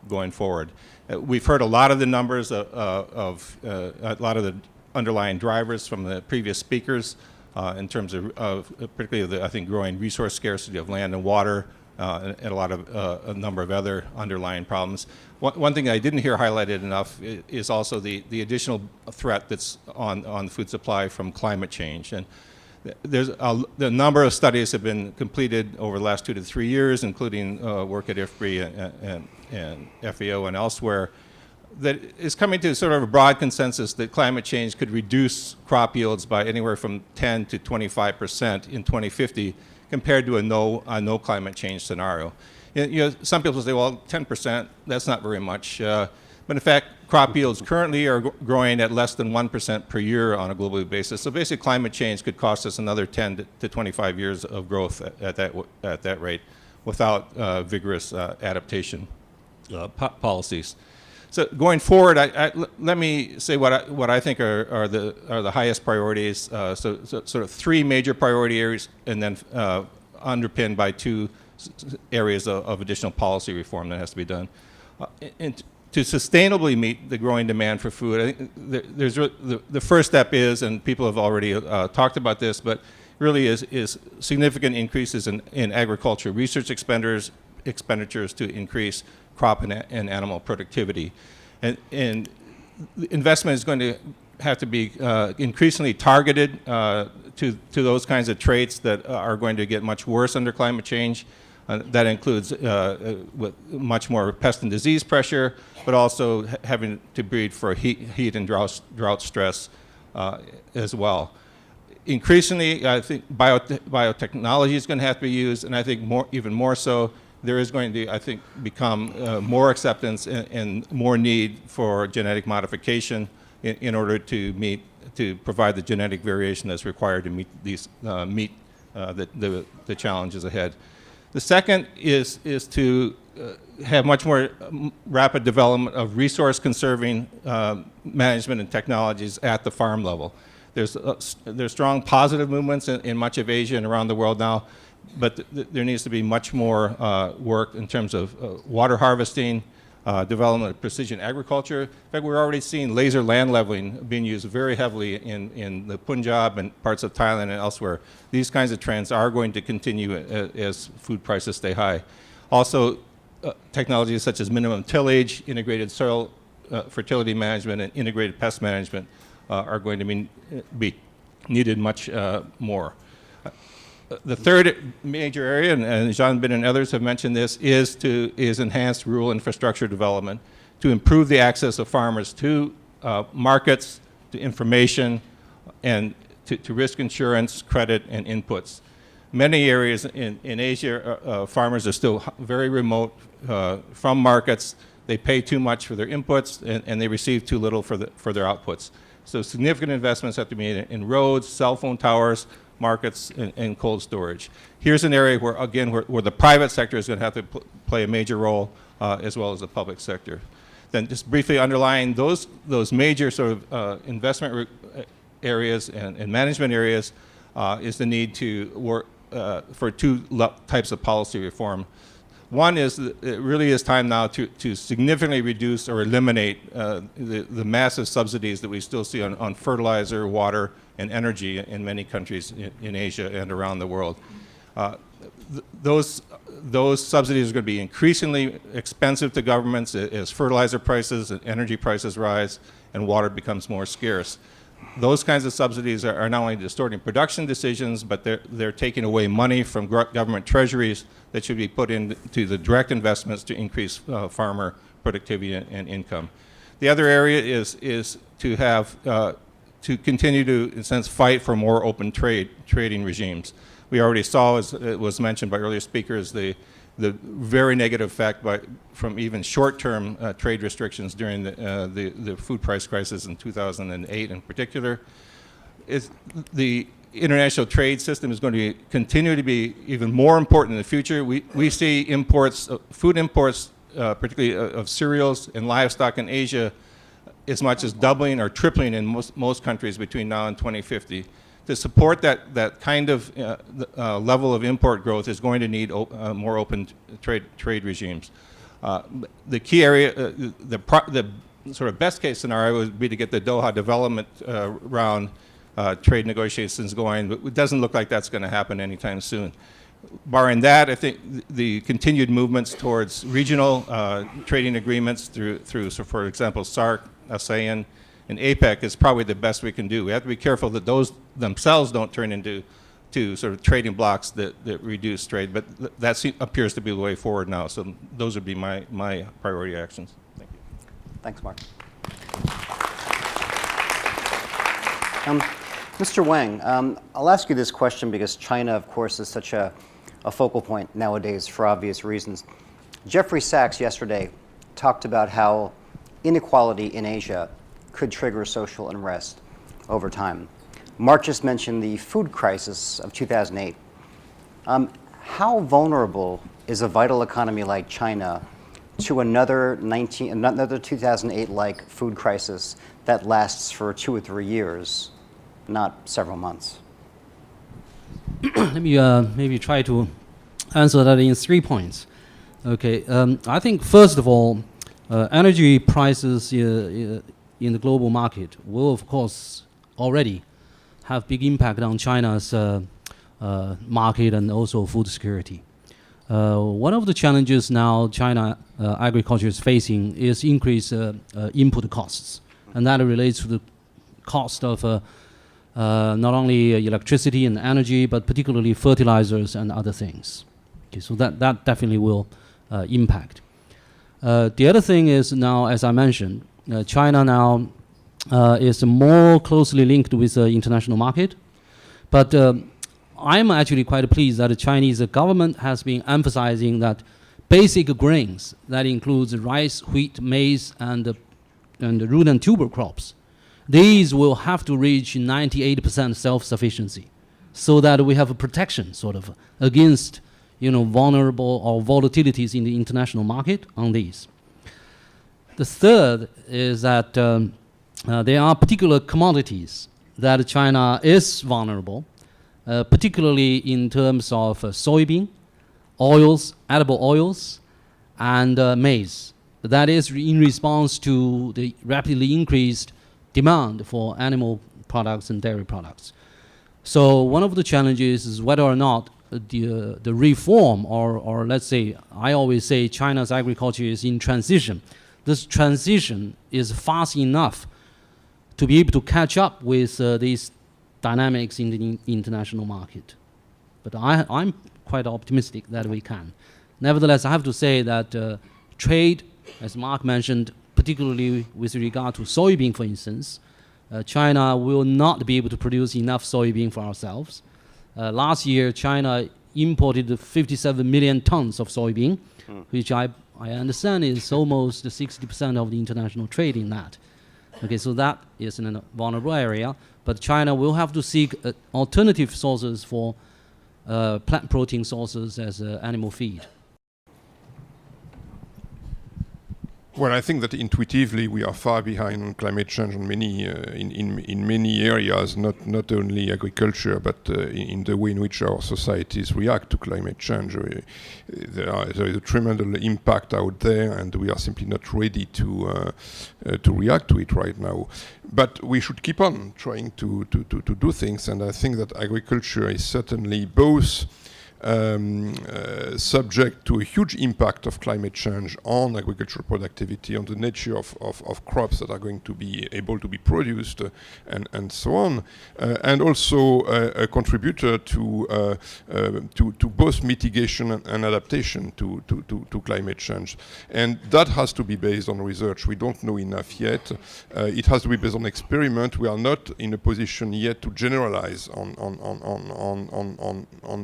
going forward. We've heard a lot of the numbers of a lot of the underlying drivers from the previous speakers in terms of particularly the, I think, growing resource scarcity of land and water, and a number of other underlying problems. One thing I didn't hear highlighted enough is also the additional threat that's on the food supply from climate change. And there's a number of studies have been completed over the last 2 to 3 years, including work at IFPRI and FAO and elsewhere, that is coming to sort of a broad consensus that climate change could reduce crop yields by anywhere from 10 to 25% in 2050 compared to a no climate change scenario. Some people say, well, 10%, that's not very much. But in fact, crop yields currently are growing at less than 1% per year on a global basis. So basically, climate change could cost us another 10 to 25 years of growth at that rate without vigorous adaptation policies. So going forward, let me say what I think are the highest priorities. So sort of 3 major priority areas, and then underpinned by 2 areas of additional policy reform that has to be done. And to sustainably meet the growing demand for food, I think the first step is, and people have already talked about this, but really is significant increases in agriculture research expenditures to increase crop and animal productivity. And investment is going to have to be increasingly targeted to those kinds of traits that are going to get much worse under climate change. That includes with much more pest and disease pressure, but also having to breed for heat and drought stress as well. Increasingly, I think biotechnology is going to have to be used, and I think even more so, there is going to, I think, become more acceptance and more need for genetic modification in order to provide the genetic variation that's required to meet the challenges ahead. The second is to have much more rapid development of resource-conserving management and technologies at the farm level. There's strong positive movements in much of Asia and around the world now, but there needs to be much more work in terms of water harvesting, development of precision agriculture. In fact, we're already seeing laser land leveling being used very heavily in the Punjab and parts of Thailand and elsewhere. These kinds of trends are going to continue as food prices stay high. Also, technologies such as minimum tillage, integrated soil fertility management, and integrated pest management are going to be needed much more. The third major area, and Jean Bin and others have mentioned this, is enhanced rural infrastructure development to improve the access of farmers to markets, to information, and to risk insurance, credit, and inputs. Many areas in Asia, farmers are still very remote from markets. They pay too much for their inputs, and they receive too little for their outputs. So significant investments have to be made in roads, cell phone towers, markets, and cold storage. Here's an area where, again, where the private sector is going to have to play a major role, as well as the public sector. Then just briefly underlying those major sort of investment areas and management areas is the need to work for 2 types of policy reform. One is that it really is time now to significantly reduce or eliminate the massive subsidies that we still see on fertilizer, water, and energy in many countries in Asia and around the world. Those subsidies are going to be increasingly expensive to governments as fertilizer prices and energy prices rise and water becomes more scarce. Those kinds of subsidies are not only distorting production decisions, but they're taking away money from government treasuries that should be put into the direct investments to increase farmer productivity and income. The other area is to have to continue to, in a sense, fight for more open trading regimes. We already saw, as it was mentioned by earlier speakers, the very negative effect from even short-term trade restrictions during the food price crisis in 2008 in particular. The international trade system is going to continue to be even more important in the future. We see imports, food imports, particularly of cereals and livestock in Asia, as much as doubling or tripling in most countries between now and 2050. To support that kind of level of import growth is going to need more open trade regimes. The key area, the sort of best case scenario would be to get the Doha development round trade negotiations going, but it doesn't look like that's going to happen anytime soon. barring that, I think the continued movements towards regional trading agreements through, so for example, SARC, ASEAN, and APEC is probably the best we can do. We have to be careful that those themselves don't turn into sort of trading blocks that reduce trade, but that appears to be the way forward now. So those would be my priority actions. Thank you.
Thanks, Mark. Mr. Wang, I'll ask you this question because China, of course, is such a focal point nowadays for obvious reasons. Jeffrey Sachs yesterday talked about how inequality in Asia could trigger social unrest over time. Mark just mentioned the food crisis of 2008. How vulnerable is a vital economy like China to another 2008-like food crisis that lasts for 2 or 3 years, not several months?
Let me maybe try to answer that in 3 points. Okay, I think first of all, energy prices in the global market will, of course, already have big impact on China's market and also food security. One of the challenges now China agriculture is facing is increased input costs, and that relates to the cost of not only electricity and energy, but particularly fertilizers and other things. Okay, so that definitely will impact. The other thing is now, as I mentioned, China now is more closely linked with the international market. But I'm actually quite pleased that the Chinese government has been emphasizing that basic grains, that includes rice, wheat, maize, and root and tuber crops, these will have to reach 98% self-sufficiency, so that we have a protection sort of against vulnerable or volatilities in the international market on these. The third is that there are particular commodities that China is vulnerable, particularly in terms of soybean, oils, edible oils, and maize. That is in response to the rapidly increased demand for animal products and dairy products. So one of the challenges is whether or not the reform, or let's say, I always say China's agriculture is in transition. This transition is fast enough to be able to catch up with these dynamics in the international market. But I'm quite optimistic that we can. Nevertheless, I have to say that trade, as Mark mentioned, particularly with regard to soybean, for instance, China will not be able to produce enough soybean for ourselves. Last year, China imported 57 million tons of soybean, which I understand is almost 60% of the international trade in that. Okay, so that is in a vulnerable area, but China will have to seek alternative sources for plant protein sources as animal feed.
Well, I think that intuitively we are far behind on climate change on many in many areas, not only agriculture, but in the way in which our societies react to climate change. There is a tremendous impact out there, and we are simply not ready to react to it right now. But we should keep on trying to do things, and I think that agriculture is certainly both subject to a huge impact of climate change on agricultural productivity, on the nature of crops that are going to be able to be produced, and so on, and also a contributor to both mitigation and adaptation to climate change. And that has to be based on research. We don't know enough yet. It has to be based on experiment. We are not in a position yet to generalize on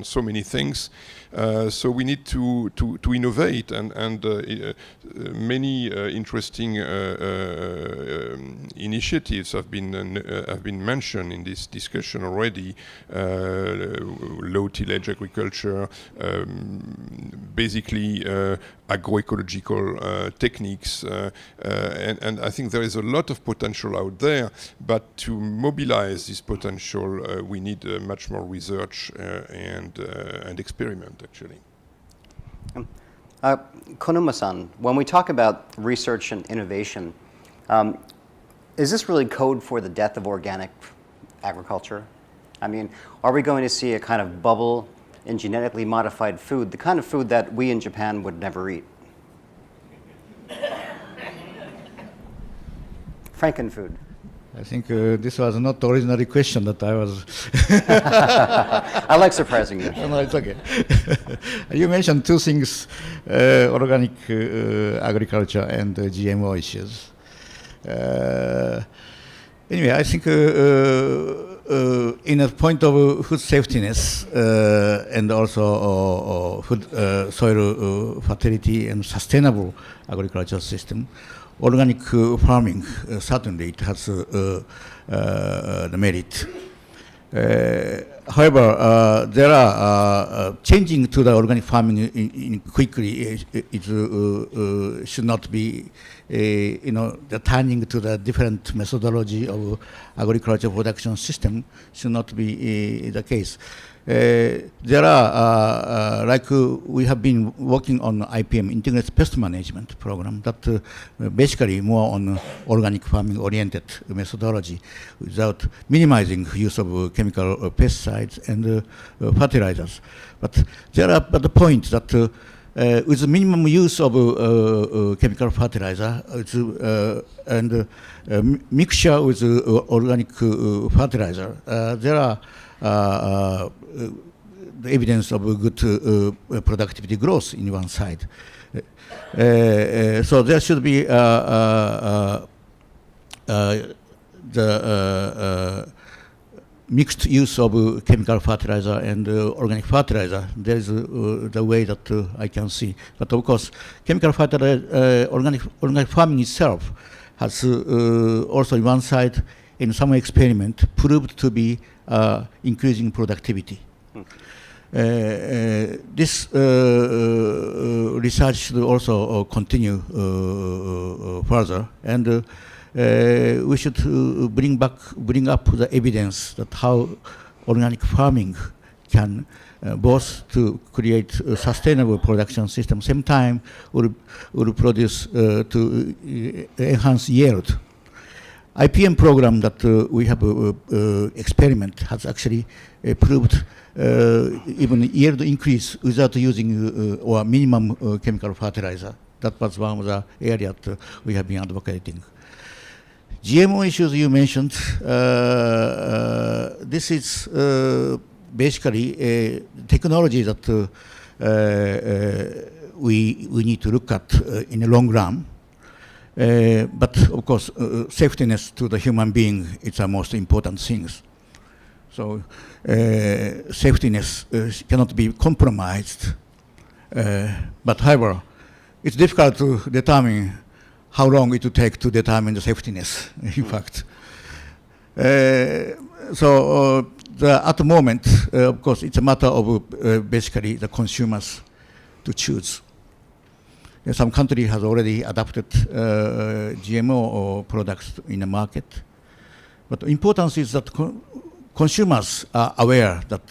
so many things. So we need to innovate, and many interesting initiatives have been mentioned in this discussion already. Low tillage agriculture, basically agroecological techniques, and I think there is a lot of potential out there. But to mobilize this potential, we need much more research and experiment, actually.
Konuma-san, when we talk about research and innovation, is this really code for the death of organic agriculture? I mean, are we going to see a kind of bubble in genetically modified food, the kind of food that we in Japan would never eat? Frankenfood.
I think this was not the original question that I was.
I like surprising you.
No, it's okay. You mentioned two things, organic agriculture and GMO issues. Anyway, I think in a point of food safetyness and also food, soil fertility and sustainable agricultural system, organic farming, certainly it has the merit. However, there are changing to the organic farming in quickly. It should not be, the turning to the different methodology of agriculture production system should not be the case. There are, like we have been working on IPM, Integrated Pest Management Program, that basically more on organic farming oriented methodology without minimizing use of chemical pesticides and fertilizers. But there are at the point that with the minimum use of chemical fertilizer and mixture with organic fertilizer, there are the evidence of good productivity growth in one side. So there should be the mixed use of chemical fertilizer and organic fertilizer. There is the way that I can see. But of course, chemical fertilizer, organic farming itself has also in one side, in some experiment, proved to be increasing productivity. This research should also continue further, and we should bring up the evidence that how organic farming can both to create a sustainable production system, same time will produce to enhance yield. IPM program that we have experiment has actually proved even yield increase without using or minimum chemical fertilizer. That was one of the areas that we have been advocating. GMO issues you mentioned, this is basically a technology that we need to look at in the long run. But of course, safetyness to the human being is the most important things. So safetyness cannot be compromised. But however, it's difficult to determine how long it will take to determine the safetyness, in fact. So at the moment, of course, it's a matter of basically the consumers to choose. Some country has already adopted GMO products in the market. But the importance is that consumers are aware that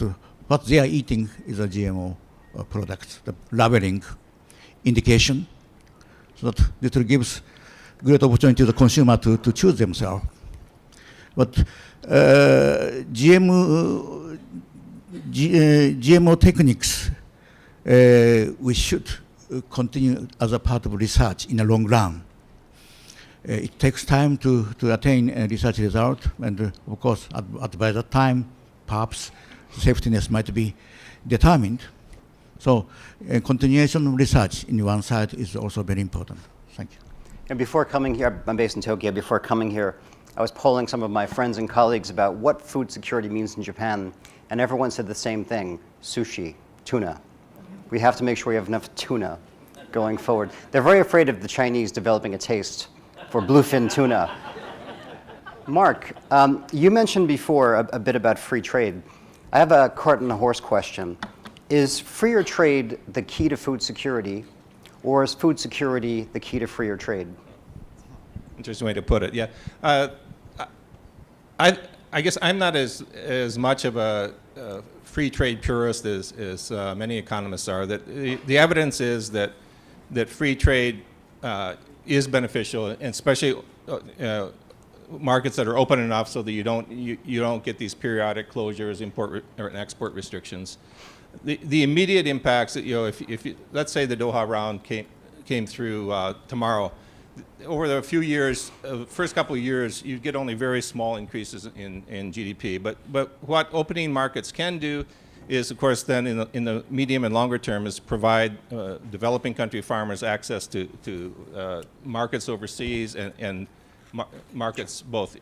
what they are eating is a GMO product, the labeling indication, so that this will give great opportunity to the consumer to choose themselves. But GMO techniques, we should continue as a part of research in the long run. It takes time to attain a research result, and of course, by that time, perhaps safetyness might be determined. So, continuation of research in one side is also very important. Thank you.
And before coming here, I'm based in Tokyo. Before coming here, I was polling some of my friends and colleagues about what food security means in Japan, and everyone said the same thing: sushi, tuna. We have to make sure we have enough tuna going forward. They're very afraid of the Chinese developing a taste for bluefin tuna. Mark, you mentioned before a bit about free trade. I have a cart and a horse question. Is freer trade the key to food security, or is food security the key to freer trade?
Interesting way to put it. Yeah, I guess I'm not as much of a free trade purist as many economists are. That the evidence is that free trade is beneficial, and especially markets that are open enough so that you don't get these periodic closures, import and export restrictions. the immediate impacts, you know, if you, let's say the Doha round came through tomorrow, over the few years, first couple of years, you get only very small increases in GDP. But what opening markets can do is, of course, then in the medium and longer term, is provide developing country farmers access to markets overseas and markets both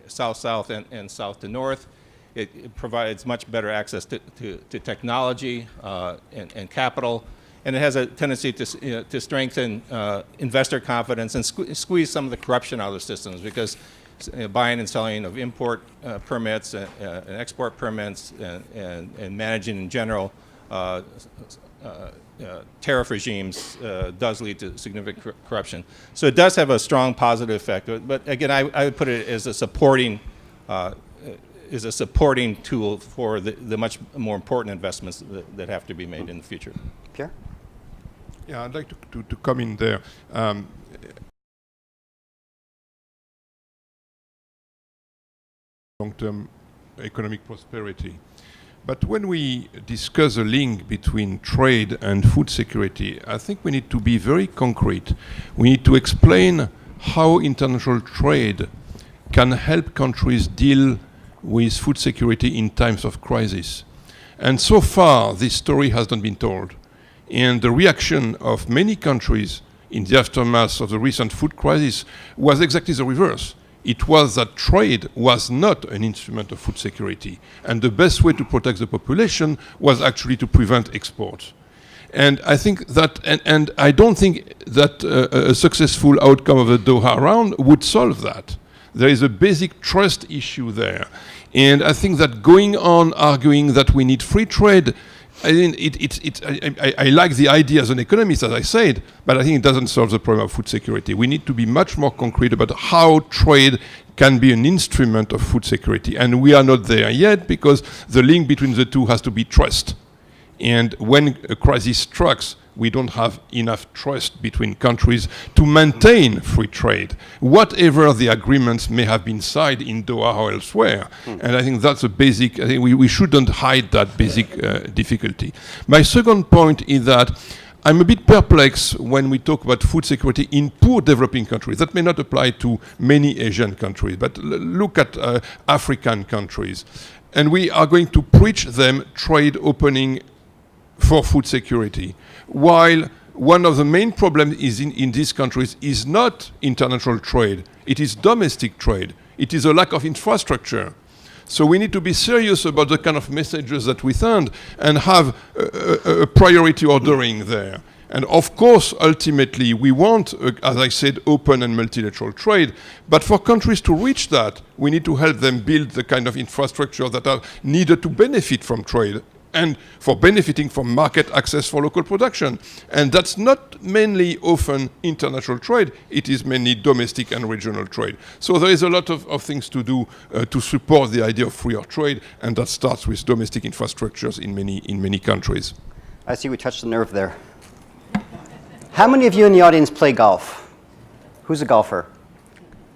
south-south and south to north. It provides much better access to technology and capital. And it has a tendency to strengthen investor confidence and squeeze some of the corruption out of the systems, because buying and selling of import permits and export permits and managing in general tariff regimes does lead to significant corruption. So it does have a strong positive effect. But again, I would put it as a supporting tool for the much more important investments that have to be made in the future.
Pierre?
Yeah, I'd like to come in there. Long-term economic prosperity. But when we discuss a link between trade and food security, I think we need to be very concrete. We need to explain how international trade can help countries deal with food security in times of crisis. And so far, this story has not been told. And the reaction of many countries in the aftermath of the recent food crisis was exactly the reverse. It was that trade was not an instrument of food security, and the best way to protect the population was actually to prevent exports. And I think that, and I don't think that a successful outcome of the Doha round would solve that. There is a basic trust issue there. And I think that going on arguing that we need free trade, I mean, I like the idea as an economist, as I said, but I think it doesn't solve the problem of food security. We need to be much more concrete about how trade can be an instrument of food security. And we are not there yet, because the link between the two has to be trust. And when a crisis strikes, we don't have enough trust between countries to maintain free trade, whatever the agreements may have been signed in Doha or elsewhere. And I think that's a basic, I think we shouldn't hide that basic difficulty. My second point is that I'm a bit perplexed when we talk about food security in poor developing countries. That may not apply to many Asian countries, but look at African countries. And we are going to preach them trade opening for food security, while one of the main problems is in these countries is not international trade, it is domestic trade. It is a lack of infrastructure. So we need to be serious about the kind of messages that we send and have a priority ordering there. And of course, ultimately, we want, as I said, open and multilateral trade. But for countries to reach that, we need to help them build the kind of infrastructure that are needed to benefit from trade and for benefiting from market access for local production. And that's not mainly often international trade, it is mainly domestic and regional trade. So there is a lot of things to do to support the idea of freer trade, and that starts with domestic infrastructures in many countries.
I see we touched the nerve there. How many of you in the audience play golf? Who's a golfer?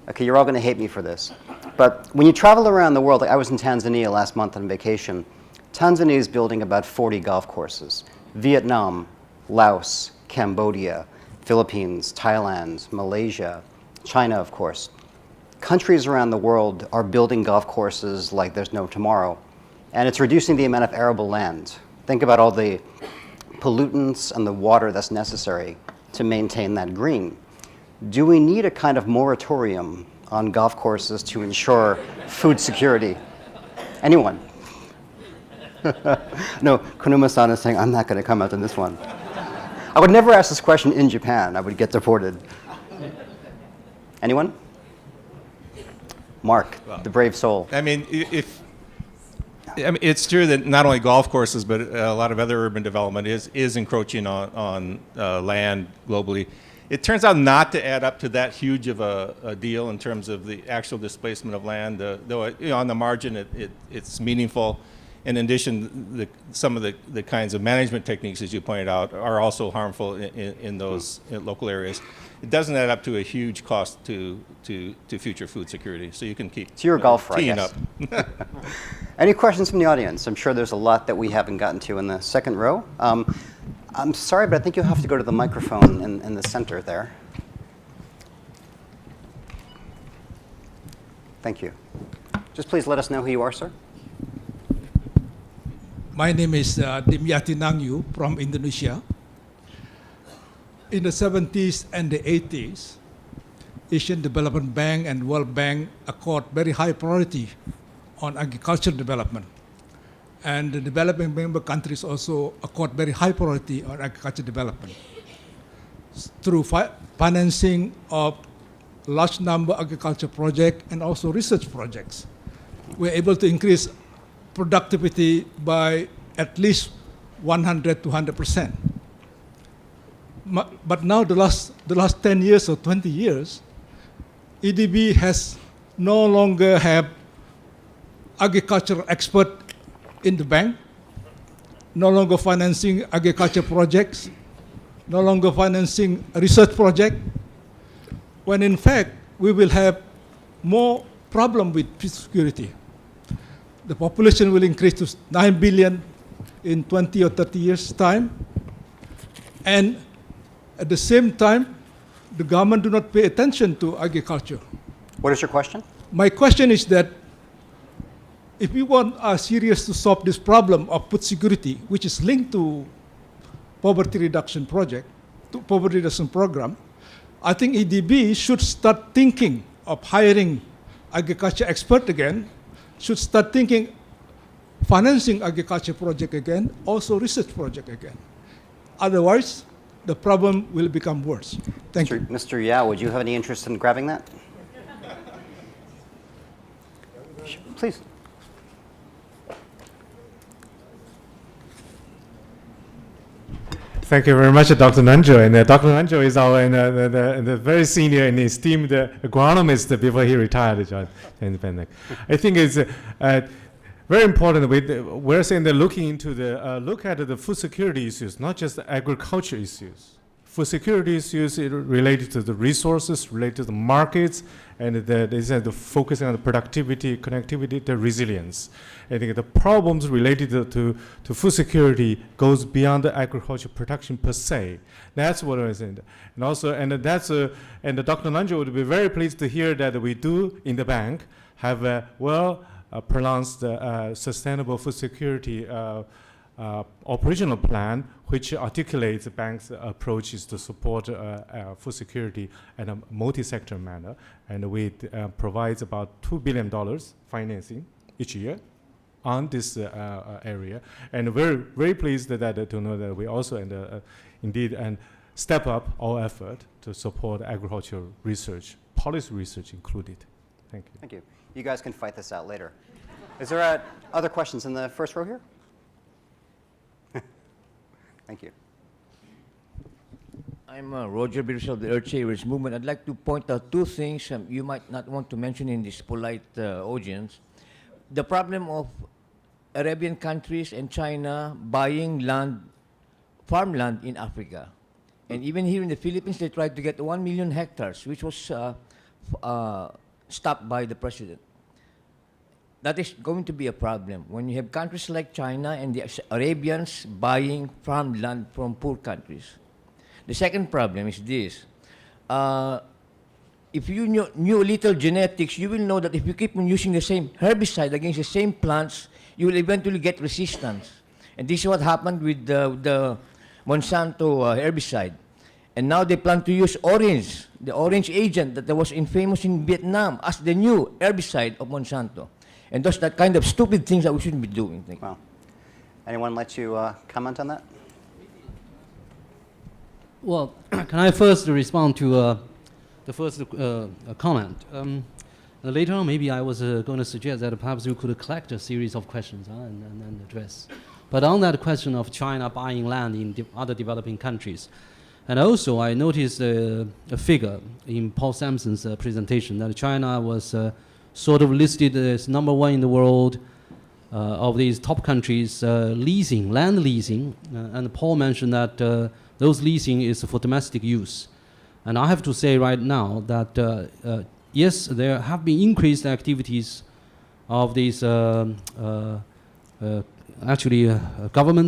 Okay, you're all going to hate me for this. But when you travel around the world, like I was in Tanzania last month on vacation, Tanzania is building about 40 golf courses. Vietnam, Laos, Cambodia, Philippines, Thailand, Malaysia, China, of course. Countries around the world are building golf courses like there's no tomorrow. And it's reducing the amount of arable land. Think about all the pollutants and the water that's necessary to maintain that green. Do we need a kind of moratorium on golf courses to ensure food security? Anyone? No, Konuma-san is saying, I'm not going to come out on this one. I would never ask this question in Japan. I would get deported. Anyone? Mark, the brave soul.
I mean, it's true that not only golf courses, but a lot of other urban development is encroaching on land globally. It turns out not to add up to that huge of a deal in terms of the actual displacement of land, though on the margin it's meaningful. in addition, some of the kinds of management techniques, as you pointed out, are also harmful in those local areas. It doesn't add up to a huge cost to future food security. So you can keep
It's your golfer, I
teeing
guess.
up.
Any questions from the audience? I'm sure there's a lot that we haven't gotten to in the second row. I'm sorry, but I think you'll have to go to the microphone in the center there. Thank you. Just please let us know who you are, sir.
My name is Dimyati Nangyu from Indonesia. In the 70s and the 80s, Asian Development Bank and World Bank accord very high priority on agricultural development. And the developing member countries also accord very high priority on agricultural development. Through financing of large number of agriculture projects and also research projects, we're able to increase productivity by at least 100 to 100%. But now the last 10 years or 20 years, EDB has no longer have agricultural expert in the bank, no longer financing agriculture projects, no longer financing research project, when in fact we will have more problem with food security. The population will increase to 9 billion in 20 or 30 years' time. And at the same time, the government do not pay attention to agriculture.
What is your question?
My question is that if we want serious to solve this problem of food security, which is linked to poverty reduction project, to poverty reduction program, I think EDB should start thinking of hiring agriculture expert again, should start thinking financing agriculture project again, also research project again. Otherwise, the problem will become worse. Thank you.
Mr. Yao, would you have any interest in grabbing that? Please.
Thank you very much, Dr. Nanjo. And Dr. Nanjo is our the very senior and esteemed agronomist before he retired, John Bendick. I think it's very important. We're saying that looking into look at the food security issues, not just the agriculture issues. Food security issues related to the resources, related to the markets, and the focusing on the productivity, connectivity, the resilience. I think the problems related to food security goes beyond the agriculture production per se. That's what I was saying. And also, and Dr. Nanjo would be very pleased to hear that we do in the bank have a pronounced sustainable food security operational plan, which articulates the bank's approaches to support food security in a multi-sector manner, and we provides about $2 billion financing each year on this area, and very very pleased that to know that we also indeed step up our effort to support agricultural research, policy research included. Thank you.
Thank you. You guys can fight this out later. Is there other questions in the first row here? Thank you.
I'm Roger Birsel of the Earth Savers Movement. I'd like to point out two things you might not want to mention in this polite audience. The problem of Arabian countries and China buying land, farmland in Africa. And even here in the Philippines, they tried to get 1 million hectares, which was stopped by the president. That is going to be a problem when you have countries like China and the Arabians buying farmland from poor countries. The second problem is this. If you knew a little genetics, you will know that if you keep on using the same herbicide against the same plants, you will eventually get resistance. And this is what happened with the Monsanto herbicide. And now they plan to use orange, the orange agent that was infamous in Vietnam, as the new herbicide of Monsanto. And those that kind of stupid things that we shouldn't be doing.
Wow. Anyone like to comment on that?
Well, can I first respond to the first comment? Later on, maybe I was going to suggest that perhaps we could collect a series of questions and address. But on that question of China buying land in other developing countries, and also I noticed a figure in Paul Sampson's presentation that China was sort of listed as #1 in the world of these top countries leasing, land leasing, and Paul mentioned that those leasing is for domestic use. And I have to say right now that yes, there have been increased activities of these government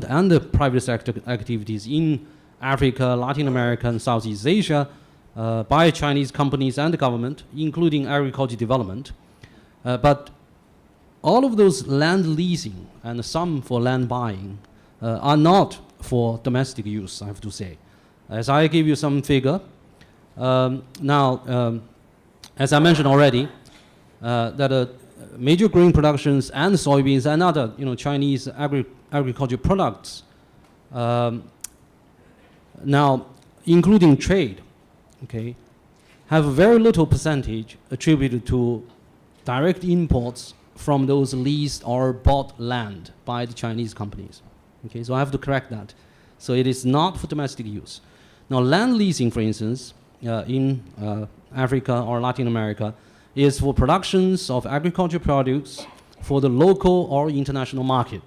and the private sector activities in Africa, Latin America, and Southeast Asia by Chinese companies and the government, including agriculture development. But all of those land leasing and some for land buying are not for domestic use, I have to say. As I give you some figure, now, as I mentioned already, that major grain productions and soybeans and other Chinese agriculture products, now including trade, okay, have very little percentage attributed to direct imports from those leased or bought land by the Chinese companies. Okay, so I have to correct that. So it is not for domestic use. Now, land leasing, for instance, in Africa or Latin America, is for productions of agricultural products for the local or international market,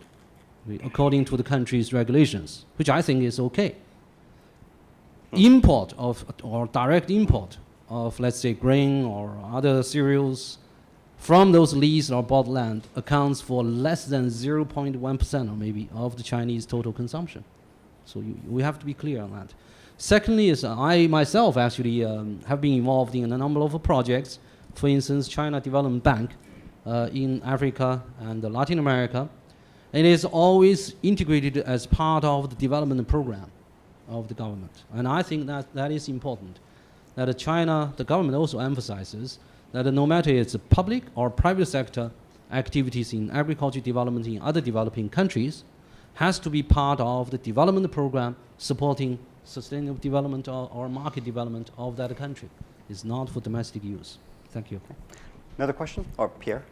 according to the country's regulations, which I think is okay. Import of, or direct import of, let's say, grain or other cereals from those leased or bought land accounts for less than 0.1% or maybe of the Chinese total consumption. So we have to be clear on that. Secondly is I myself actually have been involved in a number of projects. For instance, China Development Bank in Africa and Latin America. It is always integrated as part of the development program of the government. And I think that that is important. That China, the government also emphasizes that no matter it's public or private sector activities in agriculture development in other developing countries, has to be part of the development program supporting sustainable development or market development of that country. It's not for domestic use. Thank you.
Another question? Or Pierre?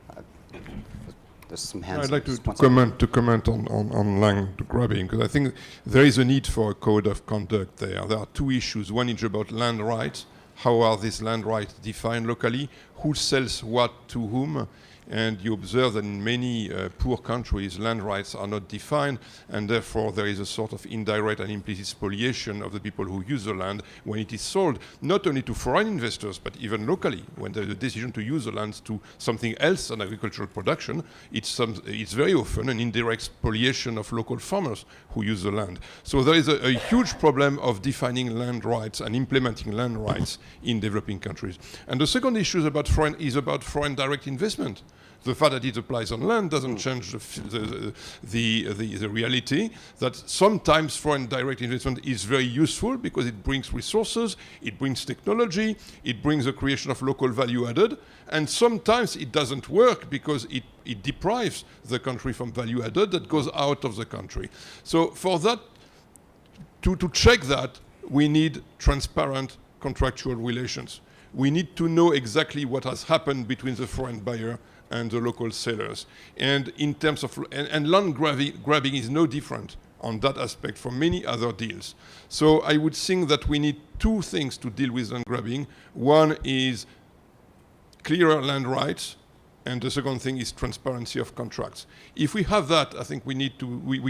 There's some hands.
I'd like
Just
to
one second.
comment on land grabbing, because I think there is a need for a code of conduct there. There are two issues. One is about land rights. How are these land rights defined locally? Who sells what to whom? And you observe that in many poor countries, land rights are not defined, and therefore there is a sort of indirect and implicit spoliation of the people who use the land when it is sold, not only to foreign investors, but even locally. When there is a decision to use the land to something else than agricultural production, it's very often an indirect spoliation of local farmers who use the land. So there is a huge problem of defining land rights and implementing land rights in developing countries. And the second issue is about foreign direct investment. The fact that it applies on land doesn't change the reality that sometimes foreign direct investment is very useful because it brings resources, it brings technology, it brings the creation of local value added, and sometimes it doesn't work because it deprives the country from value added that goes out of the country. So for that, to check that, we need transparent contractual relations. We need to know exactly what has happened between the foreign buyer and the local sellers. And in terms of, and land grabbing is no different on that aspect from many other deals. So I would think that we need two things to deal with land grabbing. One is clearer land rights, and the second thing is transparency of contracts. If we have that, I think we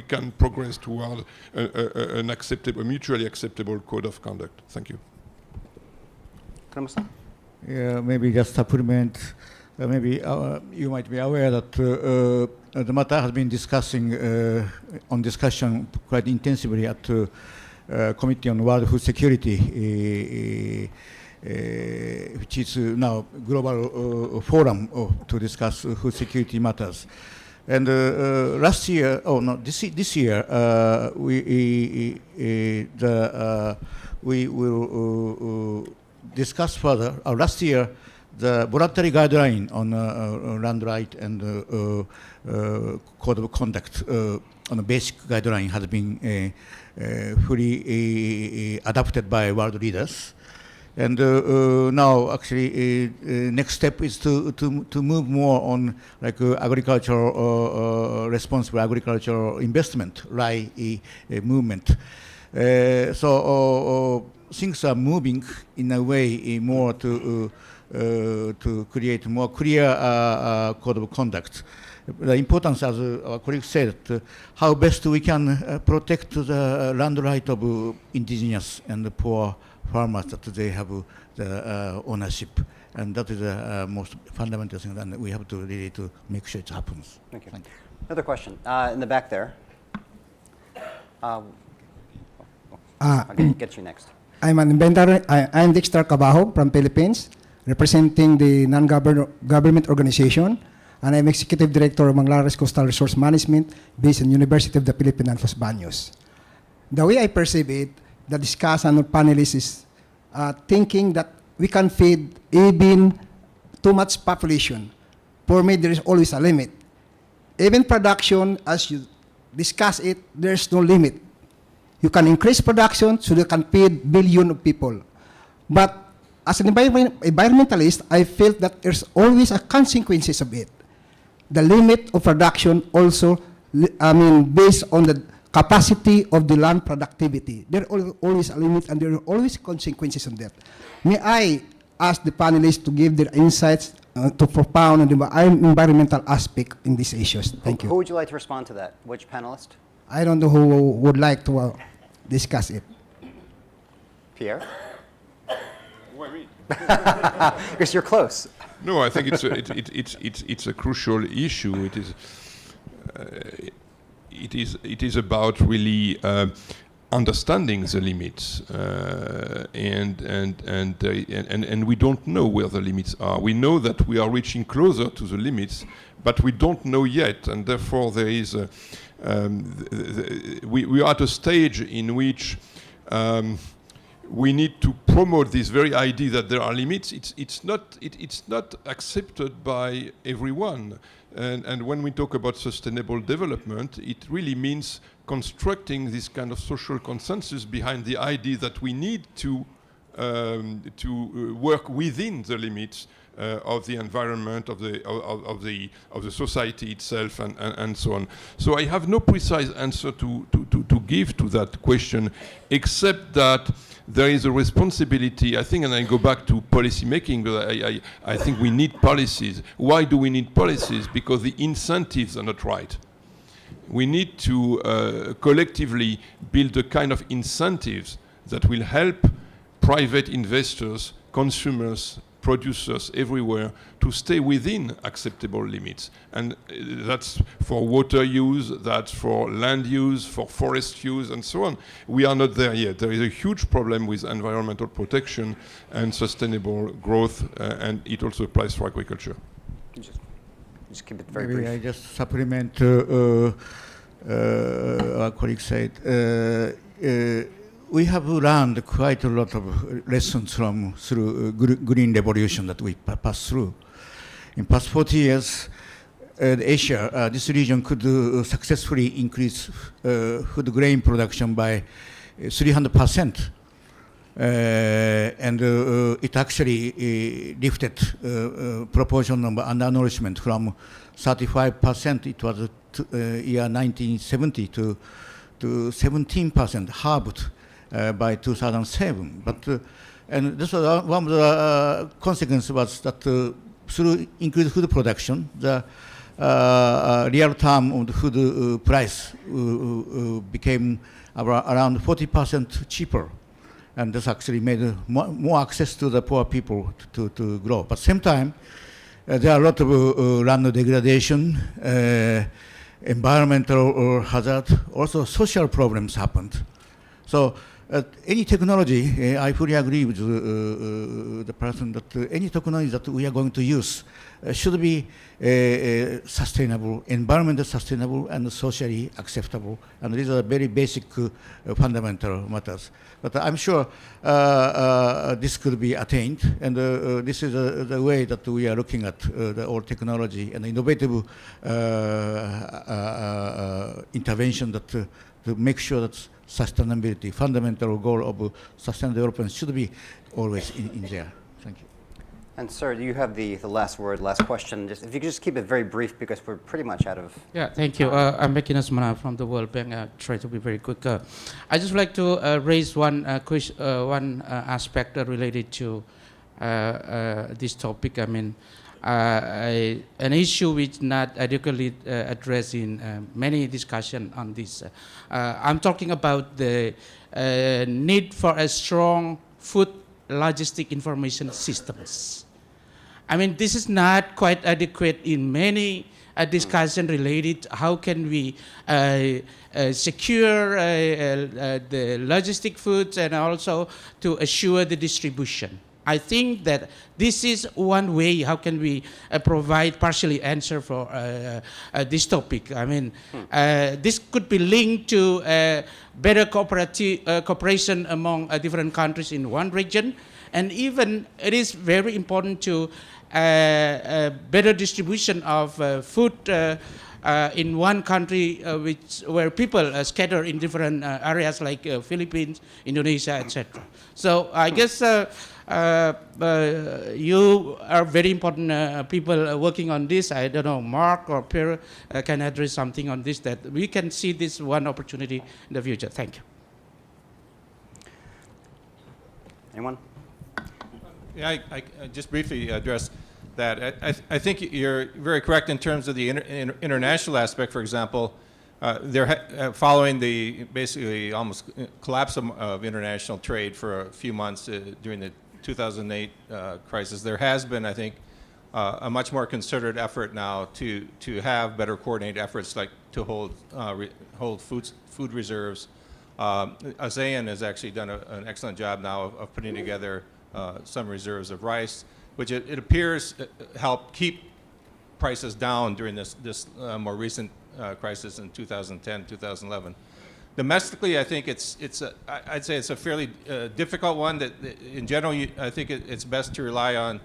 can progress toward an acceptable, mutually acceptable code of conduct. Thank you.
Yeah, maybe just supplement. Maybe you might be aware that the matter has been on discussion quite intensively at the Committee on World Food Security, which is now global forum to discuss food security matters. And last year, this year, we will discuss further. Last year, the voluntary guideline on land right and code of conduct on a basic guideline has been fully adopted by world leaders. And now, actually, next step is to move more on like agricultural responsible agricultural investment, movement. So things are moving in a way more to to create more clear code of conduct. The importance, as our colleague said, how best we can protect the land right of indigenous and the poor farmers that they have the ownership. And that is the most fundamental thing that we have to really to make sure it happens.
Thank you. Another question in the back there. I'll get you next.
I'm I'm Dexter Cabajo from Philippines, representing the non-government organization, and I'm Executive Director of Manglares Coastal Resource Management based in University of the Philippines, Los Baños. The way I perceive it, the discussion of panelists is thinking that we can feed even too much population. For me, there is always a limit. Even production, as you discuss it, there's no limit. You can increase production so you can feed billions of people. But as an environmentalist, I felt that there's always a consequences of it. The limit of production also, based on the capacity of the land productivity. There are always a limit and there are always consequences of that. May I ask the panelists to give their insights to propound on the environmental aspect in these issues? Thank you.
Who would you like to respond to that? Which panelist?
I don't know who would like to discuss it.
Pierre?
Why me?
Because you're close.
No, I think it's a crucial issue. It is about really understanding the limits, and we don't know where the limits are. We know that we are reaching closer to the limits, but we don't know yet, and therefore there is we are at a stage in which we need to promote this very idea that there are limits. It's not accepted by everyone. And when we talk about sustainable development, it really means constructing this kind of social consensus behind the idea that we need to work within the limits of the environment, of the society itself, and so on. So I have no precise answer to give to that question, except that there is a responsibility, I think, and I go back to policy making, but I think we need policies. Why do we need policies? Because the incentives are not right. We need to collectively build a kind of incentives that will help private investors, consumers, producers everywhere to stay within acceptable limits. And that's for water use, that's for land use, for forest use, and so on. We are not there yet. There is a huge problem with environmental protection and sustainable growth, and it also applies for agriculture.
Just keep it very
Maybe
brief.
I just supplement our colleague said. We have learned quite a lot of lessons through green revolution that we passed through. In past 40 years, Asia, this region could successfully increase food grain production by 300%. And it actually lifted proportion of undernourishment from 35%, it was year 1970, to 17%, halved by 2007. But and this was one of the consequences was that through increased food production, the real term of the food price became around 40% cheaper. And this actually made more access to the poor people to grow. But at the same time, there are a lot of land degradation, environmental hazard, also social problems happened. So any technology, I fully agree with the person that any technology that we are going to use should be sustainable, environmentally sustainable, and socially acceptable. And these are very basic fundamental matters. But I'm sure this could be attained, and this is the way that we are looking at the old technology and innovative intervention that to make sure that sustainability, fundamental goal of sustainable development, should be always in there. Thank you.
And sir, you have the last word, last question. Just, if you could just keep it very brief, because we're pretty much out of...
Yeah, thank you. I'm Mekinas Mana from the World Bank. I'll try to be very quick. I just like to raise one aspect related to this topic. I mean, an issue which not adequately addressed in many discussion on this. I'm talking about the need for a strong food logistic information systems. I mean, this is not quite adequate in many discussion related how can we secure the logistic foods and also to assure the distribution. I think that this is one way how can we provide partially answer for this topic. I mean, this could be linked to better cooperation among different countries in one region, and even it is very important to better distribution of food in one country where people scatter in different areas like Philippines, Indonesia, etc. So I guess you are very important people working on this. I don't know, Mark or Pierre can address something on this, that we can see this one opportunity in the future. Thank you.
Anyone?
Yeah, I just briefly address that. I think you're very correct in terms of the international aspect. For example, following the basically almost collapse of international trade for a few months during the 2008 crisis, there has been, I think, a much more concerted effort now to have better coordinated efforts, like to hold food reserves. ASEAN has actually done an excellent job now of putting together some reserves of rice, which it appears helped keep prices down during this more recent crisis in 2010, 2011. Domestically, I think I'd say it's a fairly difficult one. That in general, I think it's best to rely on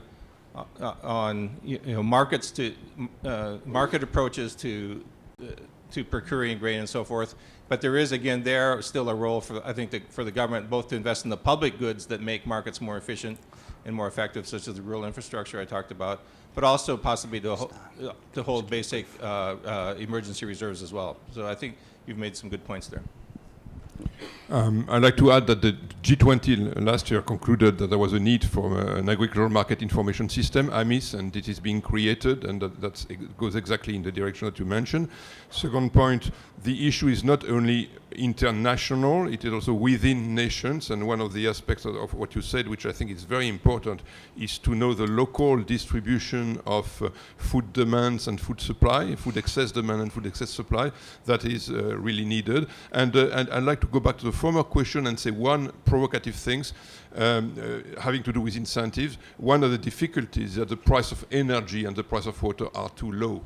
markets market approaches to procuring grain and so forth. But there is, again, still a role for, I think, for the government both to invest in the public goods that make markets more efficient and more effective, such as the rural infrastructure I talked about, but also possibly to hold basic emergency reserves as well. So I think you've made some good points there.
I'd like to add that the G20 last year concluded that there was a need for an agricultural market information system, AMIS, and it is being created, and that goes exactly in the direction that you mentioned. Second point, the issue is not only international, it is also within nations, and one of the aspects of what you said, which I think is very important, is to know the local distribution of food demands and food supply, food excess demand and food excess supply. That is really needed. And I'd like to go back to the former question and say one provocative things having to do with incentives. One of the difficulties is that the price of energy and the price of water are too low.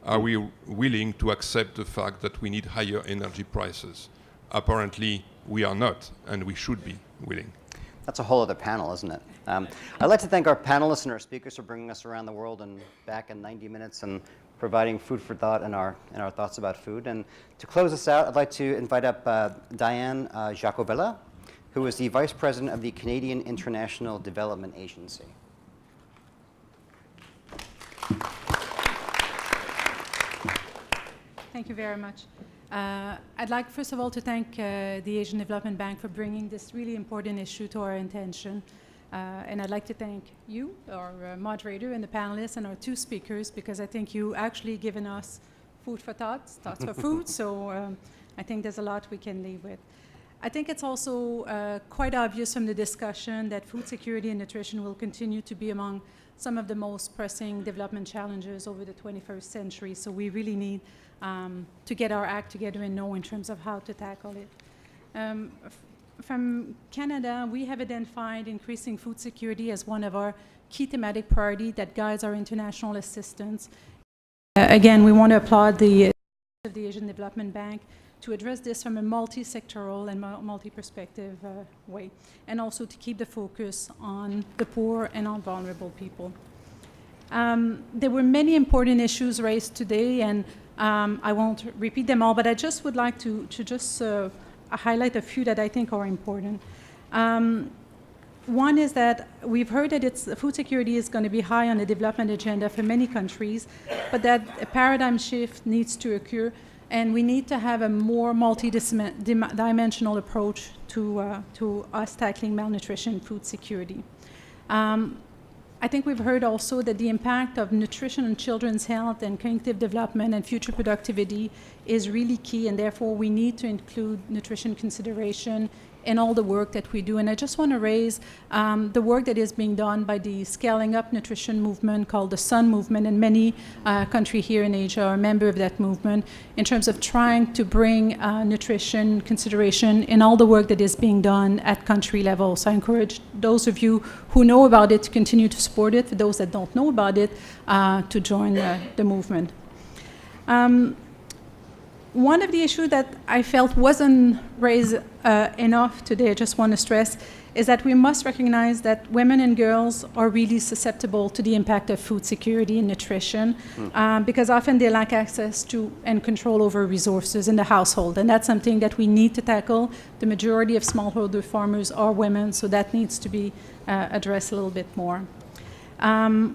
Are we willing to accept the fact that we need higher energy prices? Apparently, we are not, and we should be willing.
That's a whole other panel, isn't it? I'd like to thank our panelists and our speakers for bringing us around the world and back in 90 minutes and providing food for thought and our thoughts about food. And to close us out, I'd like to invite up Diane Jacovella, who is the Vice President of the Canadian International Development Agency.
Thank you very much. I'd like, first of all, to thank the Asian Development Bank for bringing this really important issue to our attention. And I'd like to thank you, our moderator, and the panelists, and our two speakers, because I think you actually given us food for thoughts for food. So I think there's a lot we can leave with. I think it's also quite obvious from the discussion that food security and nutrition will continue to be among some of the most pressing development challenges over the 21st century. So we really need to get our act together and know in terms of how to tackle it. From Canada, we have identified increasing food security as one of our key thematic priorities that guides our international assistance. Again, we want to applaud the Asian Development Bank to address this from a multi-sectoral and multi-perspective way, and also to keep the focus on the poor and on vulnerable people. There were many important issues raised today, and I won't repeat them all, but I just would like to just highlight a few that I think are important. One is that we've heard that food security is going to be high on the development agenda for many countries, but that a paradigm shift needs to occur, and we need to have a more multi-dimensional approach to us tackling malnutrition and food security. I think we've heard also that the impact of nutrition on children's health and cognitive development and future productivity is really key, and therefore we need to include nutrition consideration in all the work that we do. And I just want to raise the work that is being done by the Scaling Up Nutrition movement called the SUN movement, and many countries here in Asia are a member of that movement in terms of trying to bring nutrition consideration in all the work that is being done at country level. So I encourage those of you who know about it to continue to support it, for those that don't know about it, to join the movement. One of the issues that I felt wasn't raised enough today, I just want to stress, is that we must recognize that women and girls are really susceptible to the impact of food security and nutrition because often they lack access to and control over resources in the household. And that's something that we need to tackle. The majority of smallholder farmers are women, so that needs to be addressed a little bit more.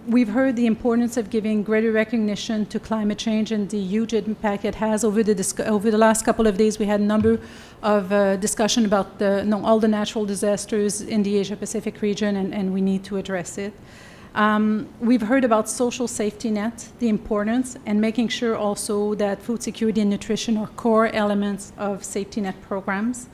We've heard the importance of giving greater recognition to climate change and the huge impact it has. Over the last couple of days, we had a number of discussion about all the natural disasters in the Asia-Pacific region, and we need to address it. We've heard about social safety net, the importance, and making sure also that food security and nutrition are core elements of safety net programs.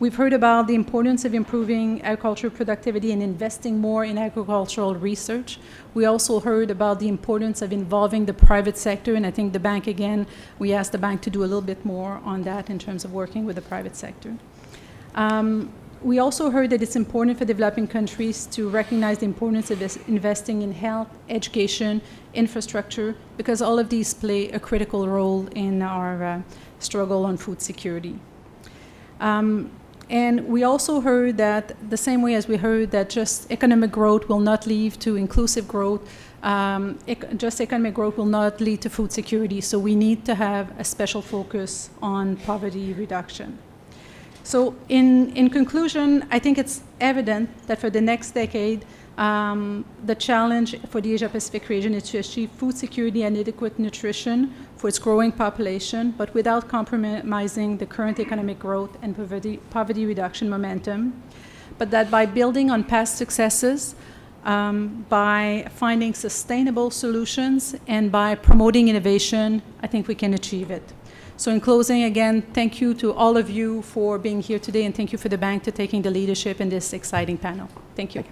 We've heard about the importance of improving agricultural productivity and investing more in agricultural research. We also heard about the importance of involving the private sector, and I think the bank, again, we asked the bank to do a little bit more on that in terms of working with the private sector. We also heard that it's important for developing countries to recognize the importance of investing in health, education, infrastructure, because all of these play a critical role in our struggle on food security. And we also heard that the same way as we heard that just economic growth will not lead to inclusive growth, just economic growth will not lead to food security. So we need to have a special focus on poverty reduction. So in conclusion, I think it's evident that for the next decade, the challenge for the Asia-Pacific region is to achieve food security and adequate nutrition for its growing population, but without compromising the current economic growth and poverty reduction momentum. But that by building on past successes, by finding sustainable solutions, and by promoting innovation, I think we can achieve it. So in closing, again, thank you to all of you for being here today, and thank you for the bank for taking the leadership in this exciting panel. Thank you.